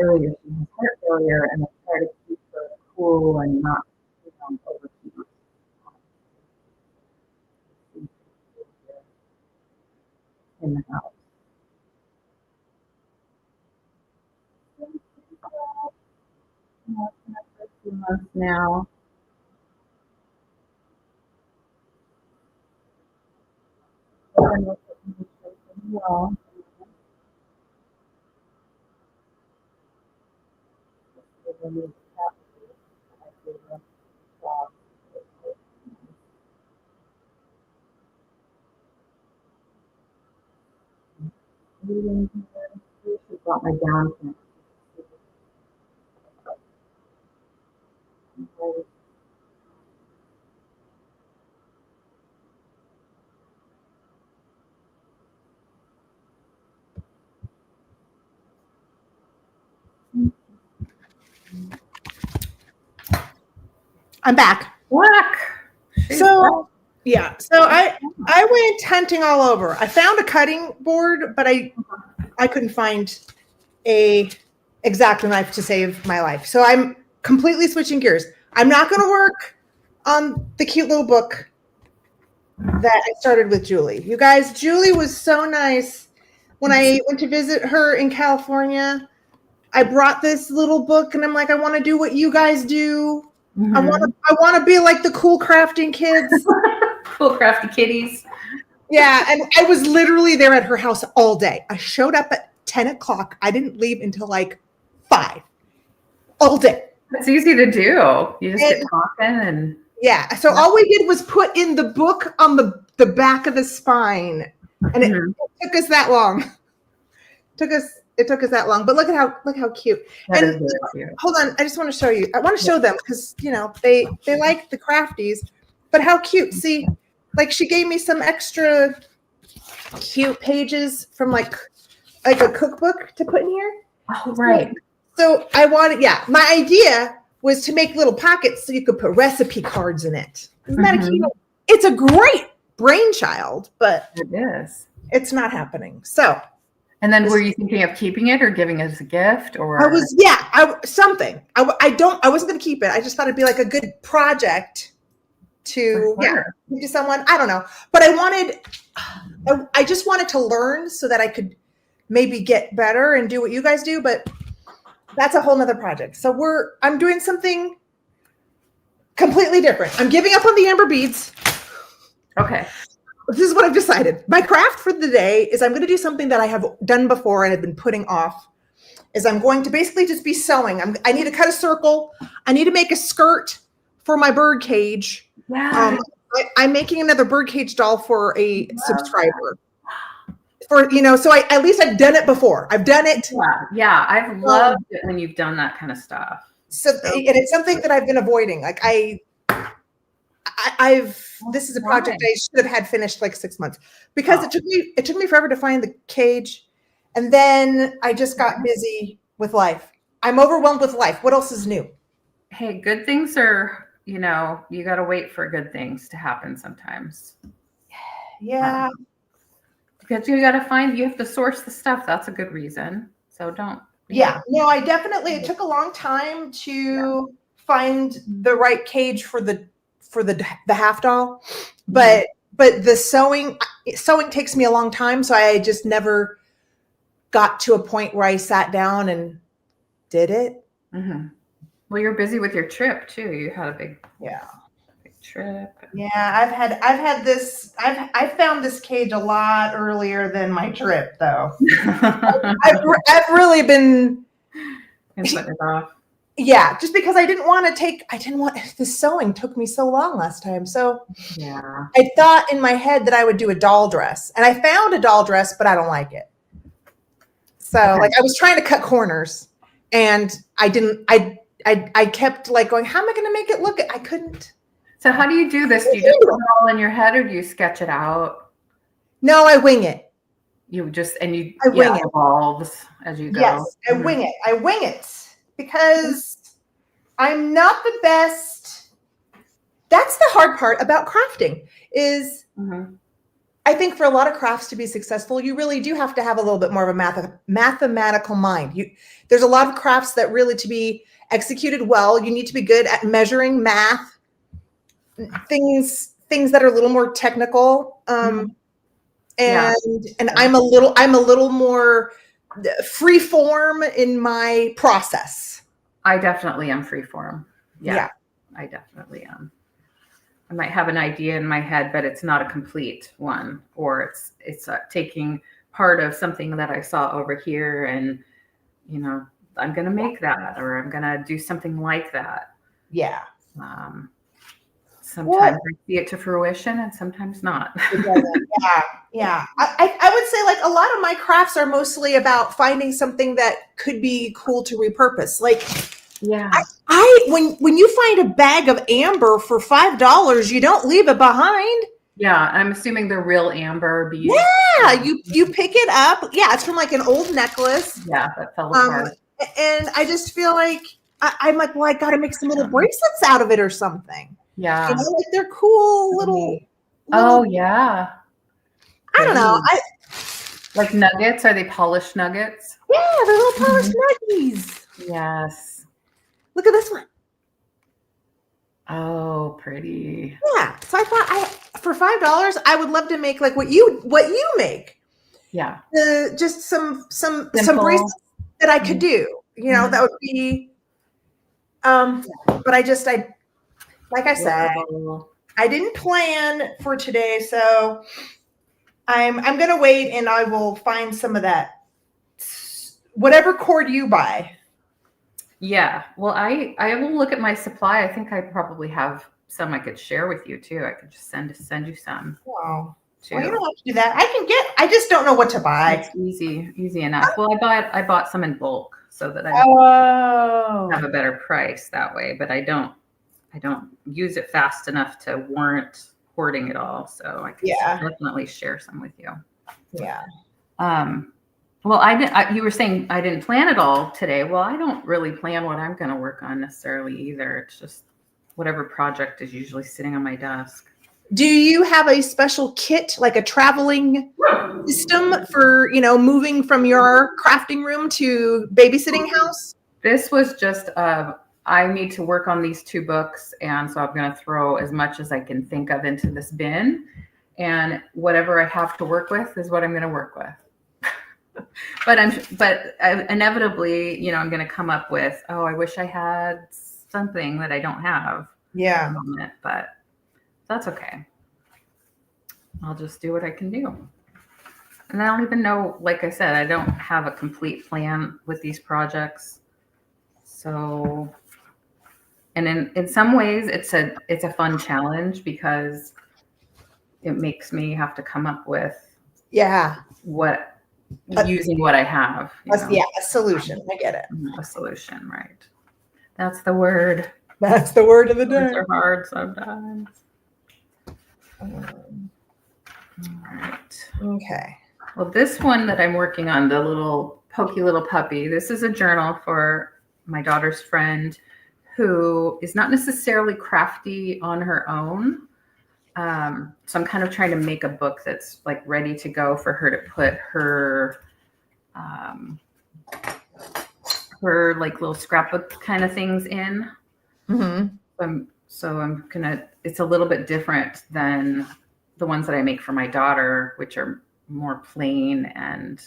earlier, she has heart failure, and I try to keep her cool and not, overheat. In the house. months now. Well, got my down. I'm back. Whack. So yeah, so I went hunting all over. I found a cutting board, but I couldn't find a X-Acto knife to save my life. So I'm completely switching gears. I'm not going to work on the cute little book that I started with Julie. You guys, Julie was so nice. When I went to visit her in California, I brought this little book and I'm like, I want to do what you guys do. Mm-hmm. I want to be like the cool crafting kids. Cool crafty kitties. Yeah, and I was literally there at her house all day. I showed up at 10 o'clock. I didn't leave until like 5 all day. It's easy to do. You just get talking and yeah. So all we did was put in the book on the back of the spine, and it took us that long. It took us that long. But look how cute. that And is really cute. hold on, I just want to show you. I want to show them because they like the crafties, but how cute. See, like she gave me some extra cute pages from like a cookbook to put in here. Oh, right. So I wanted, my idea was to make little pockets so you could put recipe cards in it. Isn't that cute? It's a great brainchild, but it is. It's not happening. So. And then were you thinking of keeping it or giving it as a gift or? I was, something. I wasn't going to keep it. I just thought it'd be like a good project to, give to someone. I don't know. But I just wanted to learn so that I could maybe get better and do what you guys do. But that's a whole nother project. So I'm doing something completely different. I'm giving up on the amber beads. Okay. This is what I've decided. My craft for the day is I'm going to do something that I have done before and have been putting off. Is I'm going to basically just be sewing. I need to cut a circle. I need to make a skirt for my bird cage. Yeah. I'm making another bird cage doll for a subscriber. So at least I've done it before. I've done it. Yeah. I've loved it when you've done that kind of stuff. So and it's something that I've been avoiding. Like this is a project I should have had finished like 6 months because it took me forever to find the cage. And then I just got busy with life. I'm overwhelmed with life. What else is new? Hey, good things are, you got to wait for good things to happen sometimes. Yeah. Because you have to source the stuff. That's a good reason. So don't. Yeah. No, it took a long time to find the right cage for the half doll, but the sewing takes me a long time. So I just never got to a point where I sat down and did it. Mm-hmm. Well, you're busy with your trip too. You had a big trip. Yeah. I found this cage a lot earlier than my trip though. I've really been putting it off. Yeah, just because the sewing took me so long last time. So I thought in my head that I would do a doll dress, and I found a doll dress, but I don't like it. So I was trying to cut corners and I didn't, I kept like going, how am I going to make it look? I couldn't. So how do you do this? Do you just put it all in your head or do you sketch it out? No, I wing it. You just, and you, I wing it. Evolves as you go. Yes, I wing it. I wing it. Because I'm not the best. That's the hard part about crafting is I think for a lot of crafts to be successful, you really do have to have a little bit more of a mathematical mind. There's a lot of crafts that really to be executed well, you need to be good at measuring math, things that are a little more technical. And I'm a little more free form in my process. I definitely am free form. Yeah. I definitely am. I might have an idea in my head, but it's not a complete one, or it's taking part of something that I saw over here, and I'm gonna make that, or I'm gonna do something like that. Yeah. Sometimes I see it to fruition, and sometimes not. Yeah. I would say like a lot of my crafts are mostly about finding something that could be cool to repurpose. Like, Yeah. When you find a bag of amber for $5, you don't leave it behind. Yeah, I'm assuming they're real amber beads. Yeah, you pick it up. Yeah, it's from like an old necklace. Yeah, that fell apart. And I just feel like I'm like, well, I got to make some little bracelets out of it or something. Yeah, like they're cool little. Oh yeah. I don't know. Like nuggets? Are they polished nuggets? Yeah, they're little polished nuggies. Yes. Look at this one. Oh, pretty. Yeah. So I thought for $5, I would love to make like what you make. Yeah. Just some bracelets that I could do. That would be. But like I said, I didn't plan for today, so I'm gonna wait, and I will find some of that. Whatever cord you buy. Yeah. Well, I will look at my supply. I think I probably have some I could share with you too. I could just send you some. Wow. Too. Well, you don't have to do that. I just don't know what to buy. It's easy enough. Well, I bought some in bulk so that I have a better price that way, but I don't use it fast enough to warrant hoarding it all. So I can definitely share some with you. Yeah. Well, you were saying I didn't plan it all today. Well, I don't really plan what I'm going to work on necessarily either. It's just whatever project is usually sitting on my desk. Do you have a special kit, like a traveling system for, moving from your crafting room to babysitting house? This was just, I need to work on these 2 books. And so I'm going to throw as much as I can think of into this bin. And whatever I have to work with is what I'm going to work with. But inevitably, I'm going to come up with, I wish I had something that I don't have. Yeah. But that's okay. I'll just do what I can do. And I don't even know, like I said, I don't have a complete plan with these projects. So, and in some ways it's a fun challenge because it makes me have to come up with using what I have. A solution. I get it. A solution, right. That's the word. That's the word of the day. Words are hard sometimes. All right. Okay. Well, this one that I'm working on, the little pokey little puppy, this is a journal for my daughter's friend who is not necessarily crafty on her own. So I'm kind of trying to make a book that's like ready to go for her to put her like little scrapbook kind of things in. Mm-hmm. It's a little bit different than the ones that I make for my daughter, which are more plain, and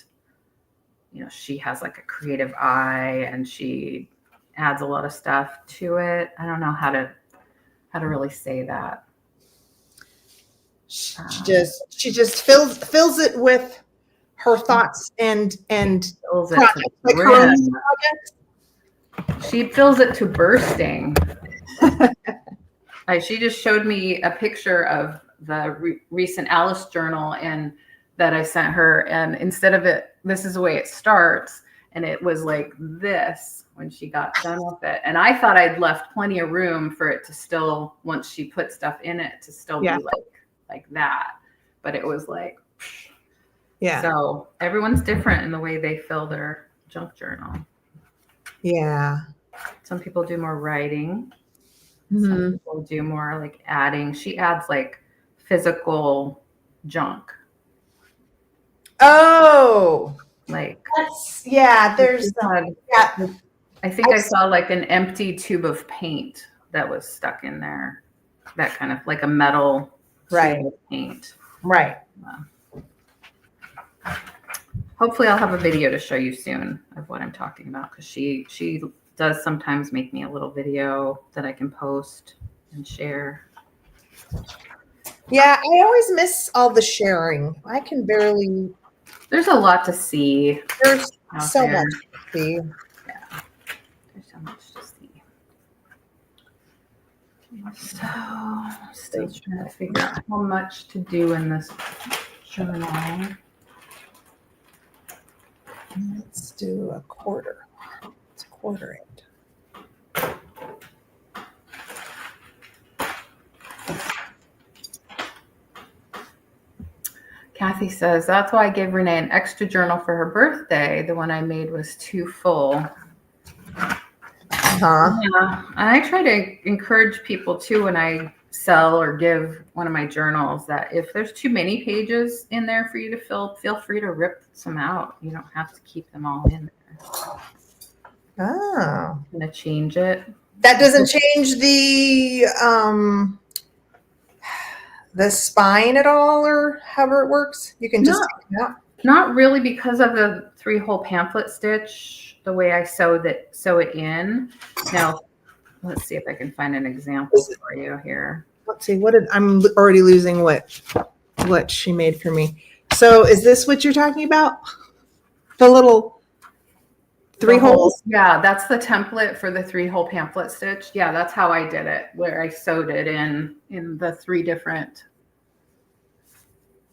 she has like a creative eye and she adds a lot of stuff to it. I don't know how to really say that. She just fills it with her thoughts and projects, like her own projects. She fills it to bursting. She just showed me a picture of the recent Alice journal and that I sent her, and instead of it, this is the way it starts, and it was like this when she got done with it. And I thought I'd left plenty of room for it to still, once she put stuff in it, to still be like that. But it was like, yeah. So everyone's different in the way they fill their junk journal. Yeah. Some people do more writing. Mm-hmm. Some people do more like adding. She adds like physical junk. Oh, like there's I think I saw like an empty tube of paint that was stuck in there. That kind of like a metal tube of paint. Right. Hopefully I'll have a video to show you soon of what I'm talking about, because she does sometimes make me a little video that I can post and share. Yeah, I always miss all the sharing. I can barely. There's a lot to see. There's so there. much to see. Yeah, there's so much to see. So, still trying to figure out how much to do in this journal. Let's do a quarter. Let's quarter it. Kathy says, that's why I gave Renee an extra journal for her birthday. The one I made was too full. Huh? Yeah, and I try to encourage people too when I sell or give one of my journals that if there's too many pages in there for you to fill, feel free to rip some out. You don't have to keep them all in there. Oh. I'm going to change it. That doesn't change the spine at all, or however it works. You can just take it out. Not really, because of the 3-hole pamphlet stitch, the way I sew it in. Now, let's see if I can find an example for you here. Let's see, I'm already losing what she made for me. So is this what you're talking about? The little 3 holes? Yeah, that's the template for the 3-hole pamphlet stitch. Yeah, that's how I did it, where I sewed it in the 3 different.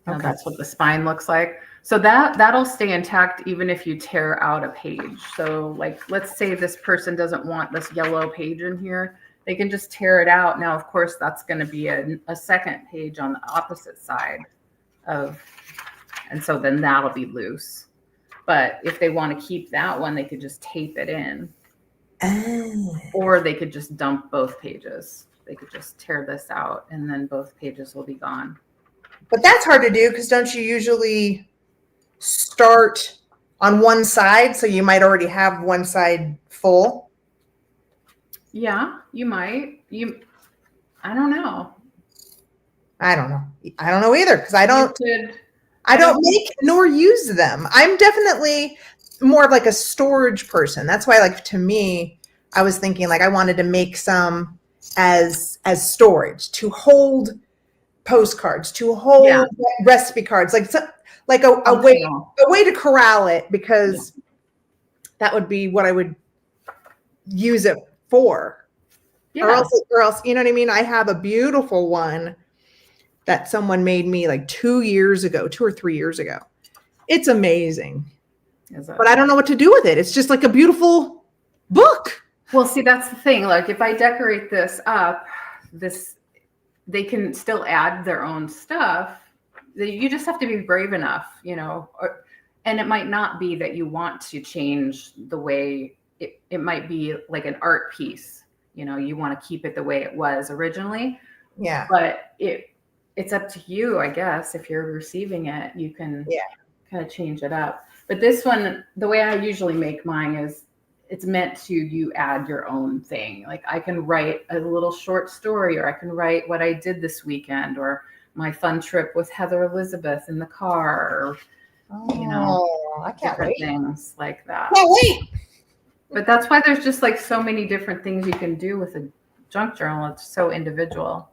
Okay. That's what the spine looks like. So that'll stay intact even if you tear out a page. So like, let's say this person doesn't want this yellow page in here. They can just tear it out. Now, of course, that's going to be a second page on the opposite side and so then that'll be loose. But if they want to keep that one, they could just tape it in. Oh. Or they could just dump both pages. They could just tear this out and then both pages will be gone. But that's hard to do because don't you usually start on one side? So you might already have one side full. Yeah, you might. I don't know. I don't know either because I don't make nor use them. I'm definitely more of like a storage person. That's why, like, to me, I was thinking like I wanted to make some as storage to hold postcards, to hold recipe cards, like a way to corral it, because that would be what I would use it for. Yeah. Or else, you know what I mean? I have a beautiful one that someone made me like 2 or 3 years ago. It's amazing. But I don't know what to do with it. It's just like a beautiful book. Well, see, that's the thing. Like if I decorate this up, they can still add their own stuff. You just have to be brave enough, and it might not be that you want to change the way it might be like an art piece. You want to keep it the way it was originally. Yeah. But it's up to you, I guess. If you're receiving it, you can kind of change it up. But this one, the way I usually make mine is it's meant to you add your own thing. Like I can write a little short story, or I can write what I did this weekend, or my fun trip with Heather Elizabeth in the car, or I can't wait. Things like that. Can't wait. But that's why there's just like so many different things you can do with a junk journal. It's so individual.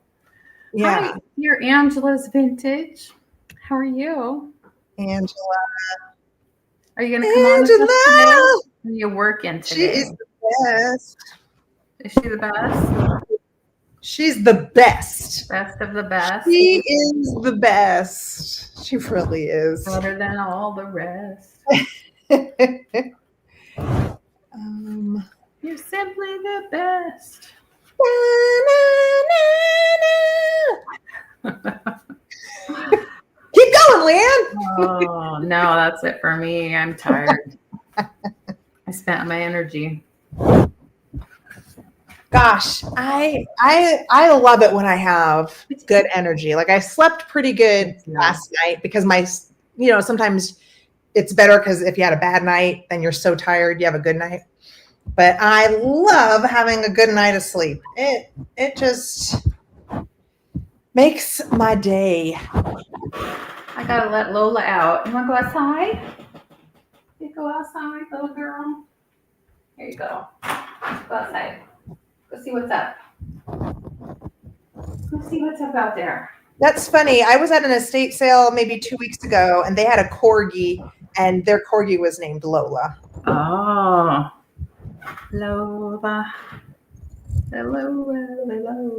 Yeah. Hi, you're Angela's Vintage. How are you? Angela. Are you going to come on with us today? Are you working today? She is the best. Is she the best? She's the best. Best of the best. She is the best. She really is. Better than all the rest. You're simply the best. Keep going, Leanne. Oh, no, that's it for me. I'm tired. I spent my energy. Gosh, I love it when I have good energy. Like I slept pretty good last night because sometimes it's better because if you had a bad night, then you're so tired, you have a good night. But I love having a good night of sleep. It just makes my day. I gotta let Lola out. You wanna go outside? You go outside, little girl. Here you go. Go outside. Go see what's up. Go see what's up out there. That's funny. I was at an estate sale maybe 2 weeks ago, and they had a corgi, and their corgi was named Lola. Oh, Lola. Lola.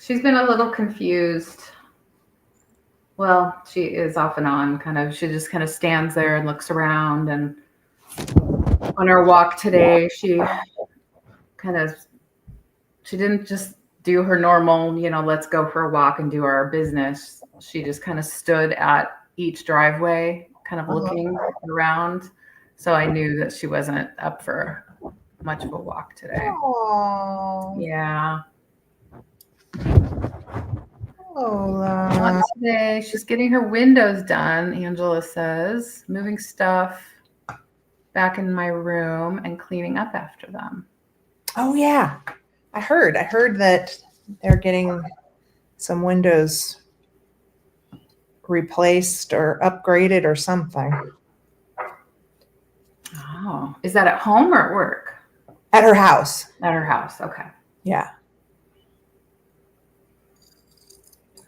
She's been a little confused. Well, she is off and on, kind of. She just kind of stands there and looks around. And on our walk today, she didn't just do her normal, let's go for a walk and do our business. She just kind of stood at each driveway, kind of looking around. So I knew that she wasn't up for much of a walk today. Aww. Yeah. Lola. Not today. She's getting her windows done, Angela says. Moving stuff back in my room and cleaning up after them. Oh yeah. I heard that they're getting some windows replaced or upgraded or something. Oh, is that at home or at work? At her house. At her house. Okay. Yeah.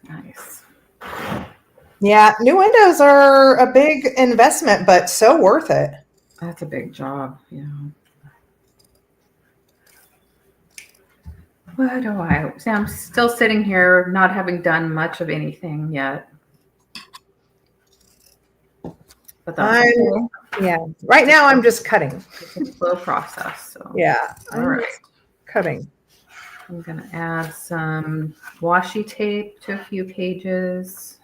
Nice. Yeah. New windows are a big investment, but so worth it. That's a big job. Yeah. What do I? See, I'm still sitting here, not having done much of anything yet. But that's okay. Yeah. Right now, I'm just cutting. It's a slow process. So Yeah. all right. Cutting. I'm gonna add some washi tape to a few pages.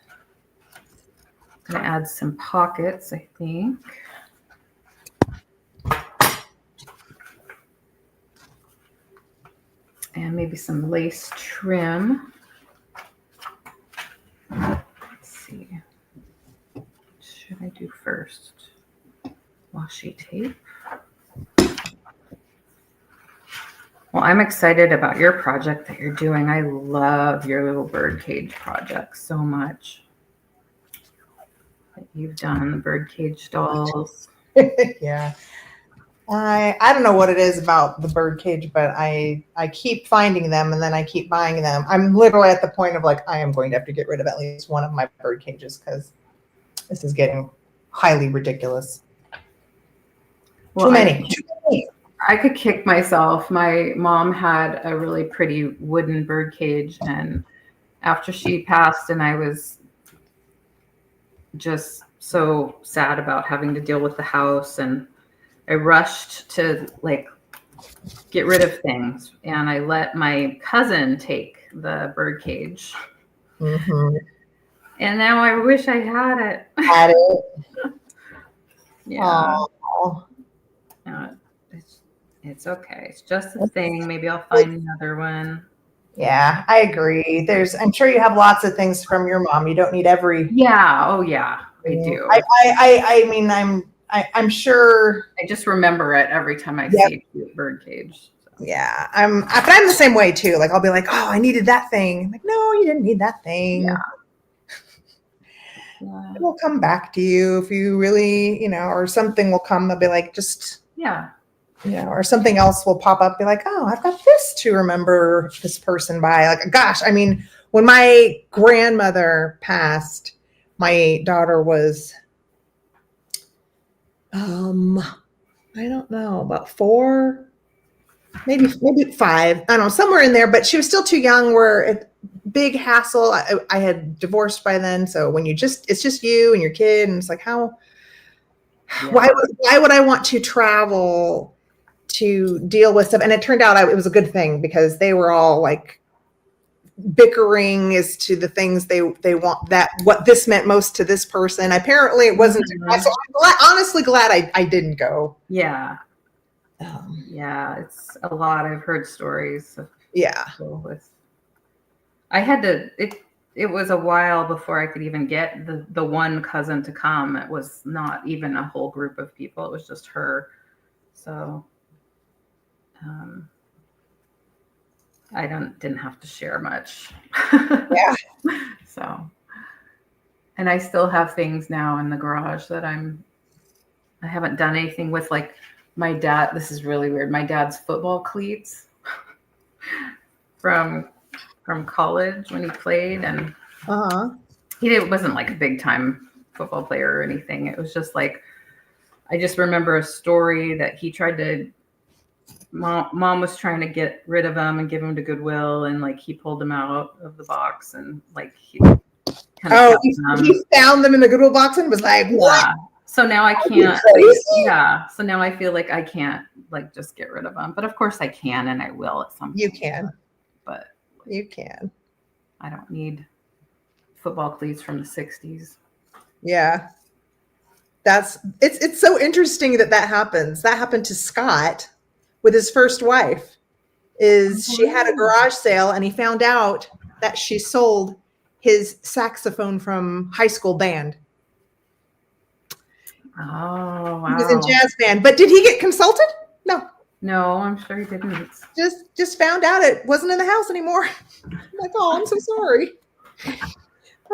I'm gonna add some pockets, I think. And maybe some lace trim. Let's see. What should I do first? Washi tape. Well, I'm excited about your project that you're doing. I love your little birdcage project so much. That you've done the birdcage dolls. Yeah. I don't know what it is about the birdcage, but I keep finding them and then I keep buying them. I'm literally at the point of I am going to have to get rid of at least one of my bird cages because this is getting highly ridiculous. Well, Too many. I could kick myself. My mom had a really pretty wooden bird cage, and after she passed, and I was just so sad about having to deal with the house, and I rushed to get rid of things, and I let my cousin take the bird cage. Mm-hmm. And now I wish I had it. Had it. Yeah. Oh. It's okay. It's just a thing. Maybe I'll find another one. Yeah, I agree. I'm sure you have lots of things from your mom. You don't need every. Yeah. Oh yeah, I do. I mean, I'm sure. I just remember it every time I see a bird cage. So. Yeah, but I'm the same way too. I'll be like, oh, I needed that thing. I'm like, no, you didn't need that thing. Yeah. It will come back to you if you really, or something will come. They'll be like, just. Yeah. Or something else will pop up, be like, oh, I've got this to remember this person by. Gosh, I mean, when my grandmother passed, my daughter was, I don't know, about 4, maybe 5. I don't know, somewhere in there, but she was still too young big hassle. I had divorced by then. So when it's just you and your kid, and it's like, why would I want to travel to deal with stuff? And it turned out it was a good thing because they were all bickering as to the things they want, what this meant most to this person. Apparently it wasn't. Mm-hmm. So I'm honestly glad I didn't go. Yeah. Yeah. It's a lot. I've heard stories. I had to, it was a while before I could even get the one cousin to come. It was not even a whole group of people. It was just her. So I didn't have to share much. Yeah. So, and I still have things now in the garage that I'm I haven't done anything with like my dad. This is really weird. My dad's football cleats from college when he played, and he wasn't like a big time football player or anything. It was just like, I just remember a story that he tried to, mom was trying to get rid of him and give him to Goodwill, and like he pulled him out of the box and like he kind of he found them in the Goodwill box and was like, what? Yeah. So now I can't. Yeah. So now I feel like I can't like just get rid of them, but of course I can, and I will at some point. You can, but you can. I don't need football cleats from the 60s. Yeah. It's so interesting that happens. That happened to Scott with his first wife. She had a garage sale and he found out that she sold his saxophone from high school band. Oh, wow. He was in jazz band. But did he get consulted? No, I'm sure he didn't. Just found out it wasn't in the house anymore. I'm like, oh, I'm so sorry.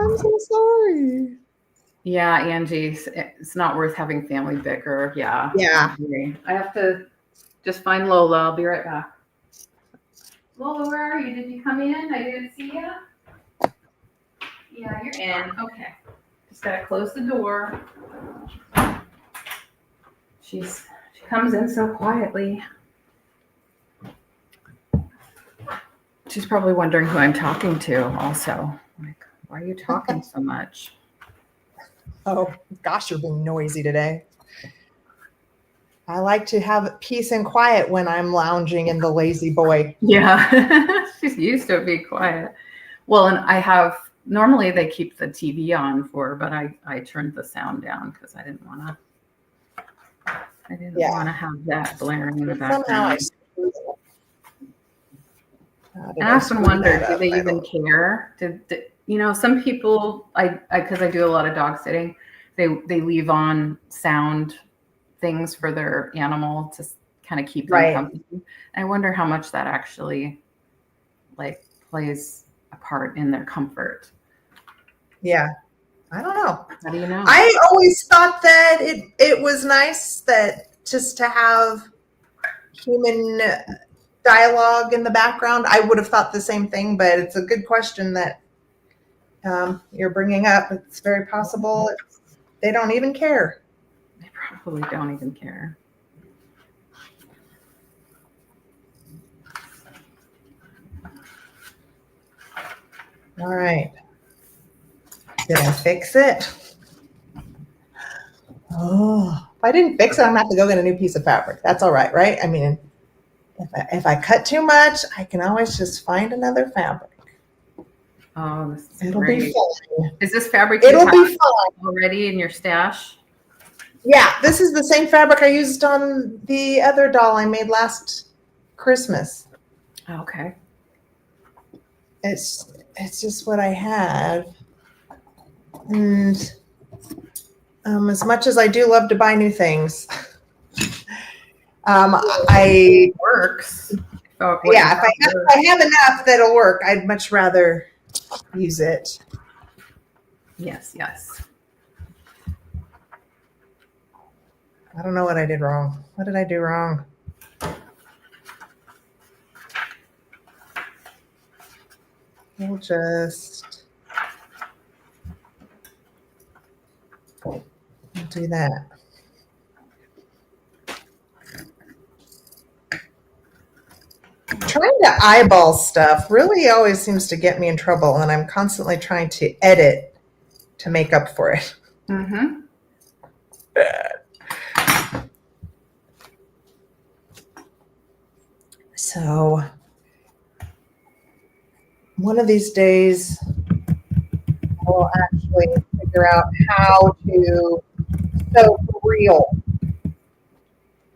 I'm so sorry. Yeah, Angie, it's not worth having family bicker. Yeah. Yeah. I have to just find Lola. I'll be right back. Lola, where are you? Did you come in? I didn't see you. Yeah, you're in. Okay. Just gotta close the door. She comes in so quietly. She's probably wondering who I'm talking to also. Like, why are you talking so much? Oh, gosh, you're being noisy today. I like to have peace and quiet when I'm lounging in the lazy boy. Yeah, she's used to it being quiet. Well, and normally they keep the TV on for her, but I turned the sound down because I didn't want to have that blaring in the background. And I often wonder, do they even care? Some people, because I do a lot of dog sitting, they leave on sound things for their animal to kind of keep them company. I wonder how much that actually like plays a part in their comfort. Yeah. I don't know. How do you know? I always thought that it was nice that just to have human dialogue in the background. I would have thought the same thing, but it's a good question that you're bringing up. It's very possible they don't even care. They probably don't even care. All right. Did I fix it? Oh, if I didn't fix it, I'm gonna have to go get a new piece of fabric. That's all right, right? I mean, if I cut too much, I can always just find another fabric. Oh, this is It'll great. be fine. Is this fabric It'll be fine already in your stash? Yeah, this is the same fabric I used on the other doll I made last Christmas. Okay. It's just what I have. And as much as I do love to buy new things, it works. Yeah, if I have enough that'll work, I'd much rather use it. Yes. I don't know what I did wrong. What did I do wrong? We'll just do that. Trying to eyeball stuff really always seems to get me in trouble, and I'm constantly trying to edit to make up for it. Mm-hmm. So one of these days, I will actually figure out how to sew for real.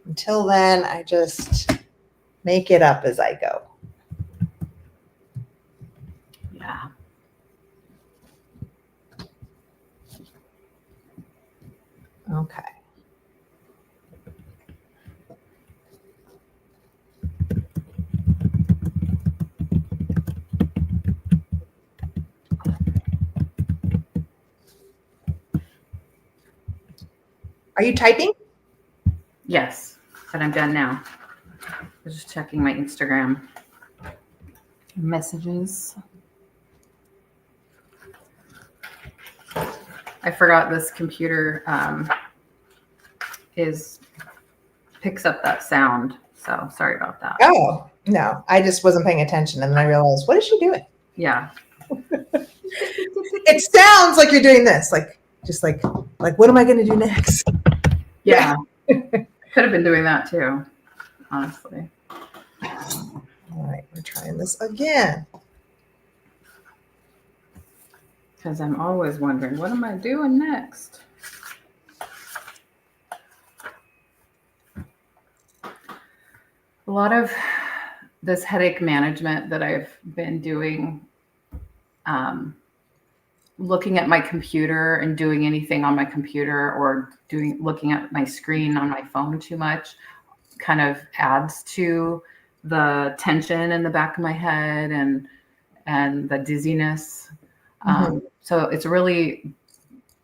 Until then, I just make it up as I go. Yeah. Okay. Are you typing? Yes, but I'm done now. I was just checking my Instagram messages. I forgot this computer picks up that sound. So sorry about that. Oh, no, I just wasn't paying attention. And then I realized, what is she doing? Yeah. It sounds like you're doing this, like, just like, what am I going to do next? Yeah. Could have been doing that too, honestly. All right, we're trying this again. Because I'm always wondering, what am I doing next? A lot of this headache management that I've been doing, looking at my computer and doing anything on my computer or looking at my screen on my phone too much kind of adds to the tension in the back of my head and the dizziness. So it's really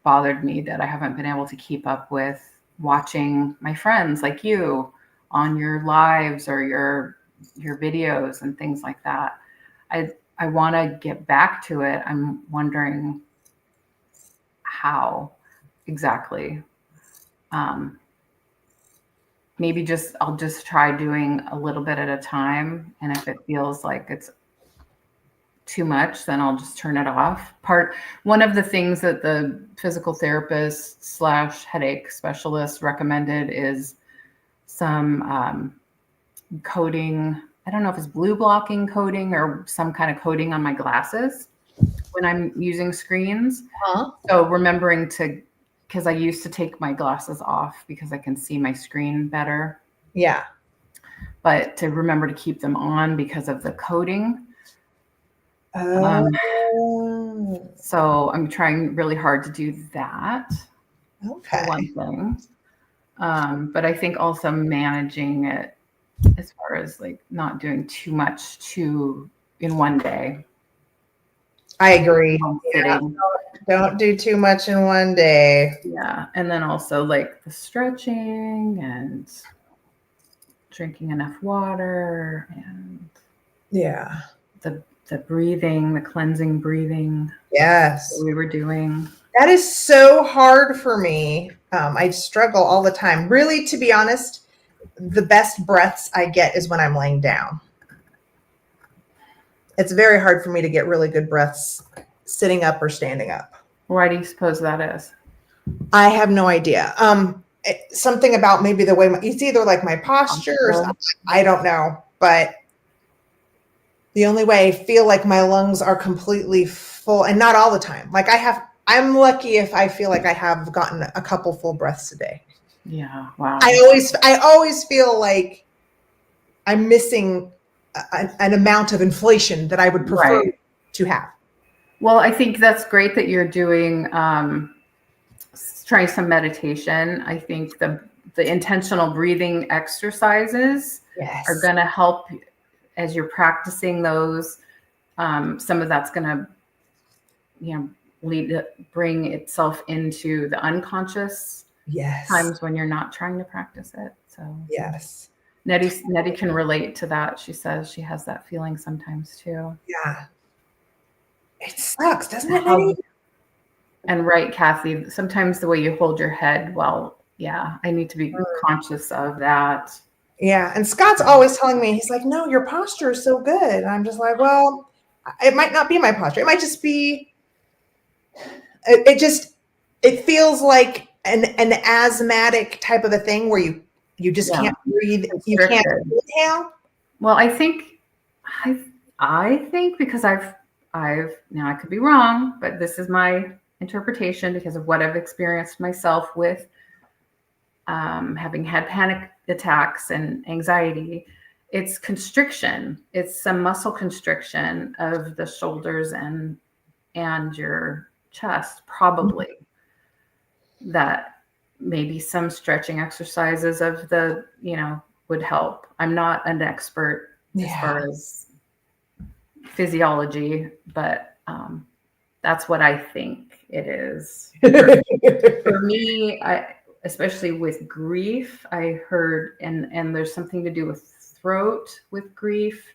bothered me that I haven't been able to keep up with watching my friends like you on your lives or your videos and things like that. I want to get back to it. I'm wondering how exactly. Maybe I'll just try doing a little bit at a time. And if it feels like it's too much, then I'll just turn it off. One of the things that the physical therapist / headache specialist recommended is some coating. I don't know if it's blue blocking coating or some kind of coating on my glasses when I'm using screens. So remembering because I used to take my glasses off because I can see my screen better. Yeah. But to remember to keep them on because of the coating. So I'm trying really hard to do that. Okay. For one thing. But I think also managing it as far as like not doing too much in one day. I agree. Yeah. Don't do too much in one day. Yeah. And then also like the stretching and drinking enough water and yeah, the breathing, the cleansing breathing. Yes. That we were doing. That is so hard for me. I struggle all the time. Really, to be honest, the best breaths I get is when I'm laying down. It's very hard for me to get really good breaths sitting up or standing up. Why do you suppose that is? I have no idea. Something about maybe the way it's either like my posture or something. I don't know, but the only way I feel like my lungs are completely full, and not all the time. Like I'm lucky if I feel like I have gotten a couple full breaths a day. Yeah. Wow. I always feel like I'm missing an amount of inflation that I would prefer to have. Well, I think that's great that you're doing, trying some meditation. I think the intentional breathing exercises are going to help as you're practicing those. Some of that's going to, bring itself into the unconscious times when you're not trying to practice it. So yes. Nettie can relate to that. She says she has that feeling sometimes too. Yeah. It sucks, doesn't it, Nettie? And right, Kathy, sometimes the way you hold your head, I need to be conscious of that. Yeah. And Scott's always telling me, he's like, no, your posture is so good. And I'm just like, well, it might not be my posture. It might just be, it feels like an asthmatic type of a thing where you just can't breathe. You can't inhale. Well, I think because I've now I could be wrong, but this is my interpretation because of what I've experienced myself with having had panic attacks and anxiety. It's constriction. It's some muscle constriction of the shoulders and your chest, probably. That maybe some stretching exercises of would help. I'm not an expert as far as physiology, but that's what I think it is. For me, especially with grief, I heard, and there's something to do with throat with grief.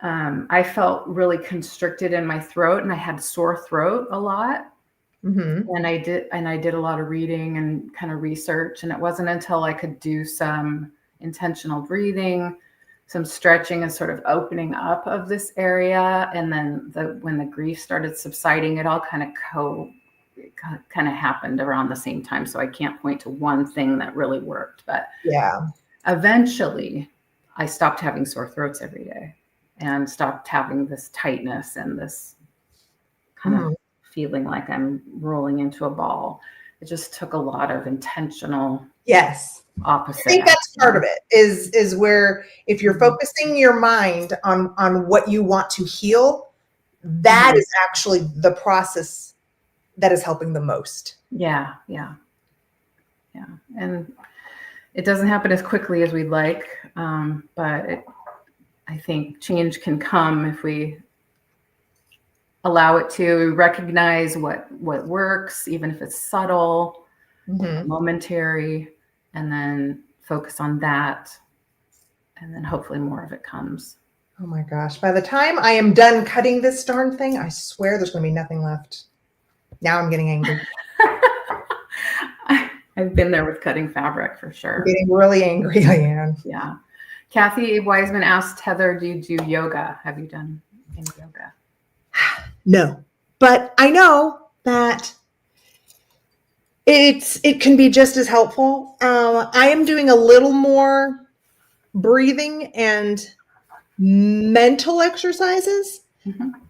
I felt really constricted in my throat, and I had sore throat a lot. Mm-hmm. And I did a lot of reading and kind of research, and it wasn't until I could do some intentional breathing, some stretching, and sort of opening up of this area, and then when the grief started subsiding, it all kind of happened around the same time. So I can't point to one thing that really worked, but Yeah. eventually I stopped having sore throats every day and stopped having this tightness and this kind of feeling like I'm rolling into a ball. It just took a lot of intentional opposite. I think that's part of it is where if you're focusing your mind on what you want to heal, that is actually the process that is helping the most. Yeah. And it doesn't happen as quickly as we'd like, but I think change can come if we allow it to recognize what works, even if it's subtle, momentary, and then focus on that. And then hopefully more of it comes. Oh my gosh. By the time I am done cutting this darn thing, I swear there's going to be nothing left. Now I'm getting angry. I've been there with cutting fabric for sure. I'm getting really angry, I am. Yeah. Kathy Wiseman asked Heather, do you do yoga? Have you done any yoga? No, but I know that it can be just as helpful. I am doing a little more breathing and mental exercises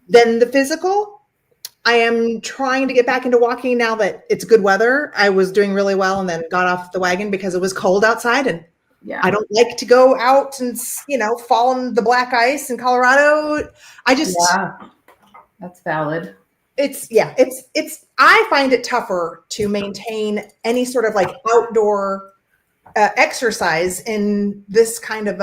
than the physical. I am trying to get back into walking now that it's good weather. I was doing really well and then got off the wagon because it was cold outside, and I don't like to go out and, fall in the black ice in Colorado. That's valid. I find it tougher to maintain any sort of like outdoor exercise in this kind of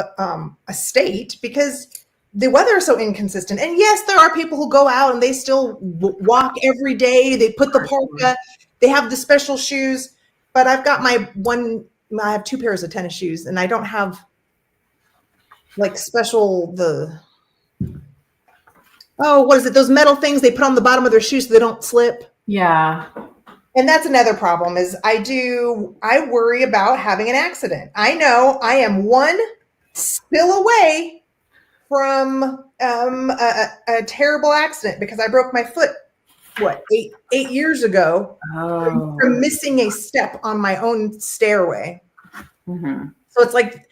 a state because the weather is so inconsistent. And yes, there are people who go out and they still walk every day. They put the parka, they have the special shoes, but I've got I have 2 pairs of tennis shoes, and I don't have like what is it? Those metal things they put on the bottom of their shoes so they don't slip. Yeah. And that's another problem is I worry about having an accident. I know I am one spill away from a terrible accident because I broke my foot, 8 years ago from missing a step on my own stairway. So it's like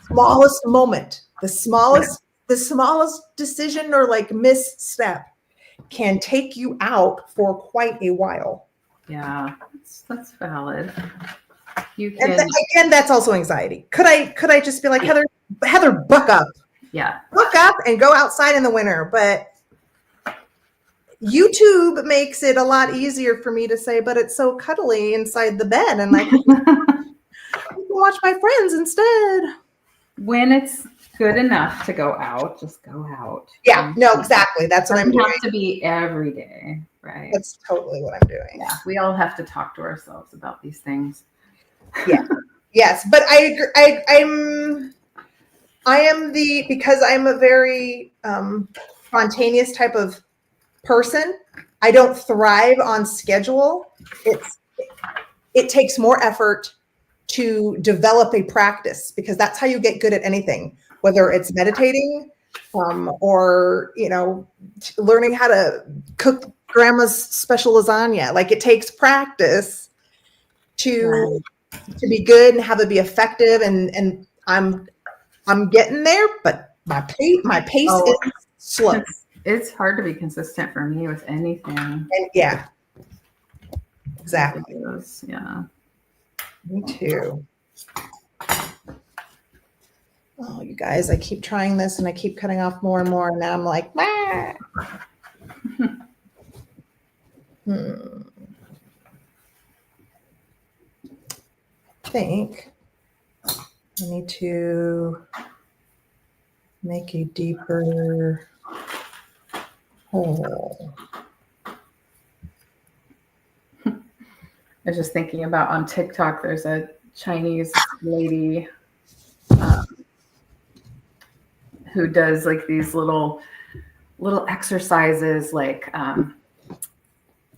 smallest moment, the smallest decision or like misstep can take you out for quite a while. Yeah, that's valid. And again, that's also anxiety. Could I just be like, Heather, buck up. Yeah. Buck up and go outside in the winter. But YouTube makes it a lot easier for me to say, but it's so cuddly inside the bed. And I can watch my friends instead. When it's good enough to go out, just go out. Yeah, no, exactly. That's what I'm doing. It doesn't have to be every day, right? That's totally what I'm doing. Yeah, we all have to talk to ourselves about these things. Yeah. Yes, but I agree. Because I'm a very spontaneous type of person. I don't thrive on schedule. It takes more effort to develop a practice because that's how you get good at anything, whether it's meditating or, learning how to cook grandma's special lasagna. Like it takes practice to be good and have it be effective. And I'm getting there, but my pace is slow. It's hard to be consistent for me with anything. And yeah, exactly. Yeah. Me too. Oh, you guys, I keep trying this and I keep cutting off more and more. And now I'm like, ah. I think I need to make a deeper hole. was just thinking about on TikTok, there's a Chinese lady who does like these little exercises, like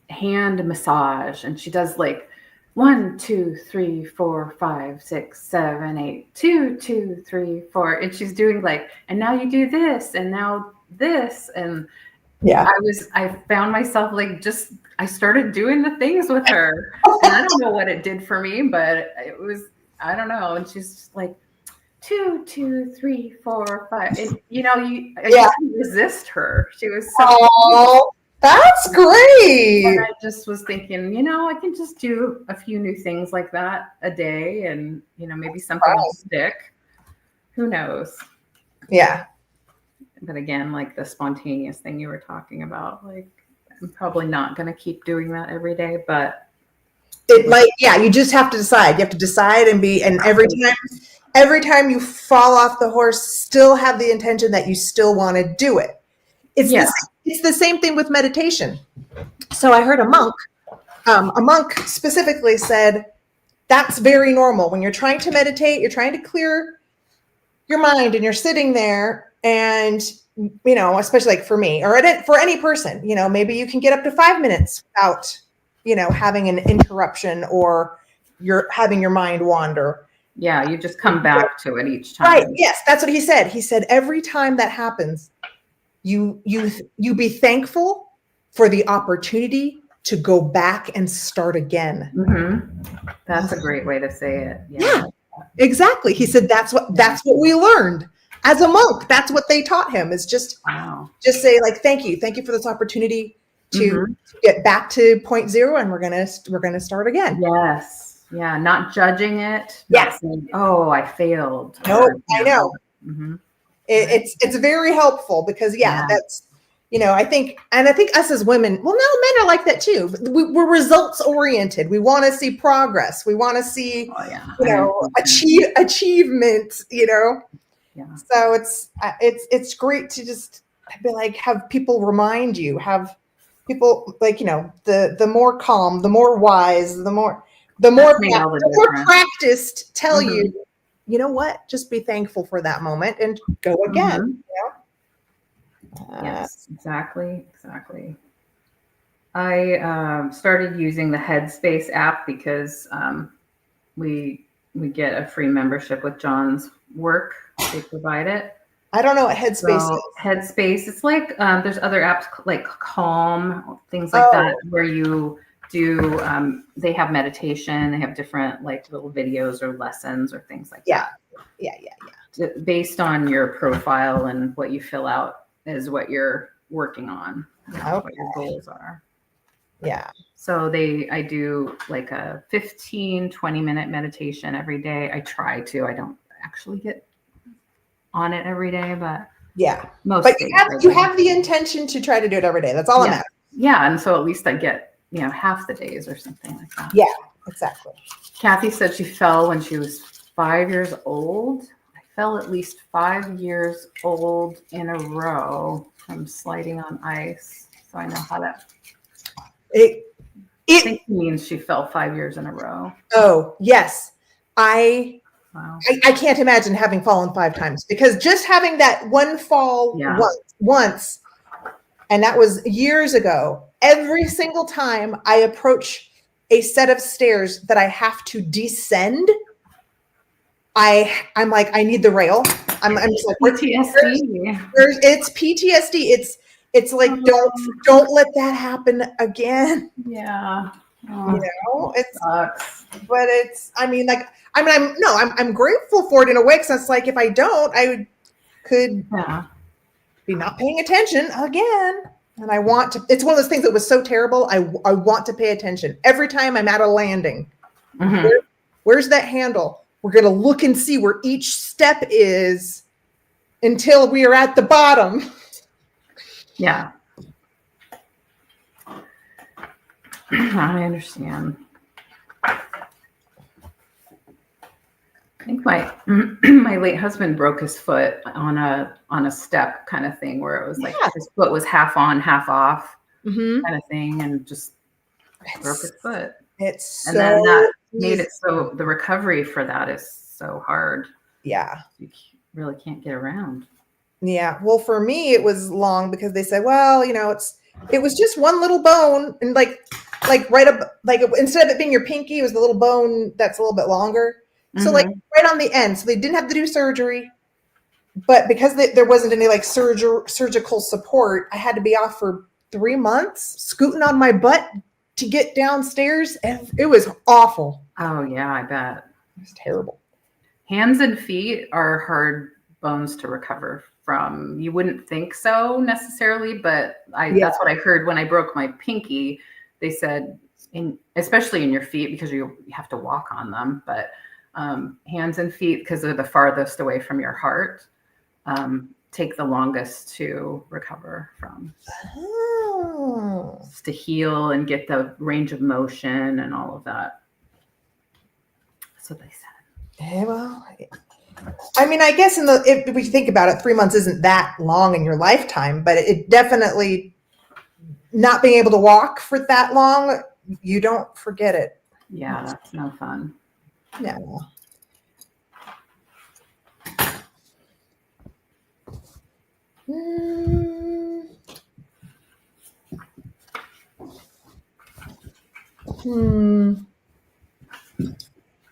hand massage, and she does like 1, 2, 3, 4, 5, 6, 7, 8, 2, 2, 3, 4, and she's doing like, and now you do this, and now this, and Yeah. I found myself like I started doing the things with her, and I don't know what it did for me, but it was, I don't know, and she's just like 2, 2, 3, 4, 5, and I just couldn't resist her. She was so. Oh, that's great. And I just was thinking, I can just do a few new things like that a day, and maybe something will stick. Who knows? Yeah. But again, like the spontaneous thing you were talking about, like I'm probably not going to keep doing that every day, but it might. Yeah, you just have to decide. You have to decide and every time you fall off the horse, still have the intention that you still want to do it. It's the same thing with meditation. So I heard a monk specifically said, that's very normal. When you're trying to meditate, you're trying to clear your mind and you're sitting there and, especially like for me or for any person, maybe you can get up to 5 minutes without, having an interruption or you're having your mind wander. Yeah. You just come back to it each time. Right. Yes. That's what he said. He said, every time that happens, you be thankful for the opportunity to go back and start again. Mm-hmm. That's a great way to say it. Yeah, exactly. He said that's what we learned as a monk. That's what they taught him, is just say like, thank you for this opportunity to get back to point zero, and we're gonna start again. Yes. Yeah. Not judging it. Yes. Saying, oh, I failed. No, I know. Mm-hmm. It's very helpful because that's, I think us as women, well, no, men are like that too. We're results oriented. We want to see progress. We want to see, achievement, Yeah. So it's great to just be like, have people remind you, have people like, the more calm, the more wise, the more practiced tell you, you know what, just be thankful for that moment and go again. Yes, exactly. I started using the Headspace app because we get a free membership with John's work. They provide it. I don't know what Headspace is. Headspace, it's like there's other apps like Calm, things like that, where you do they have meditation, they have different like little videos or lessons or things like that. Yeah. Based on your profile and what you fill out is what you're working on, what your goals are. Yeah. So I do like a 15-20 minute meditation every day. I try to. I don't actually get on it every day, but most days. You have the intention to try to do it every day. That's all that matters. Yeah, and so at least I get half the days or something like that. Yeah, exactly. Kathy said she fell when she was 5 years old. I fell at least 5 years old in a row from sliding on ice. So I know how that. I think it means she fell 5 years in a row. Oh, yes. Wow. I can't imagine having fallen 5 times, because just having that one fall once, and that was years ago, every single time I approach a set of stairs that I have to descend, I'm like, I need the rail. I'm just like, PTSD. It's PTSD. It's like, don't let that happen again. Yeah. It sucks. But I'm grateful for it in a way, because it's like, if I don't, I could be not paying attention again. And I want to, it's one of those things that was so terrible. I want to pay attention every time I'm at a landing. Mm-hmm. Where's that handle? We're going to look and see where each step is until we are at the bottom. Yeah. I understand. I think my late husband broke his foot on a step kind of thing, where it was like his foot was half on, half off kind of thing, and just broke his foot. It's And then that made easy. it so the recovery for that is so hard. Yeah. You really can't get around. Yeah. Well, for me, it was long because they said, well, it was just one little bone, and like right up, like instead of it being your pinky, it was the little bone that's a little bit longer. So like right on the end. So they didn't have to do surgery, but because there wasn't any like surgical support, I had to be off for 3 months, scooting on my butt to get downstairs, and it was awful. Oh yeah, I bet. It was terrible. Hands and feet are hard bones to recover from. You wouldn't think so necessarily, but that's what I heard when I broke my pinky. They said, especially in your feet, because you have to walk on them, but hands and feet, because they're the farthest away from your heart, take the longest to recover from. Just to heal and get the range of motion and all of that. That's what they said. Yeah, well, I mean, I guess if we think about it, 3 months isn't that long in your lifetime, but it definitely, not being able to walk for that long, you don't forget it. Yeah, that's no fun. Yeah.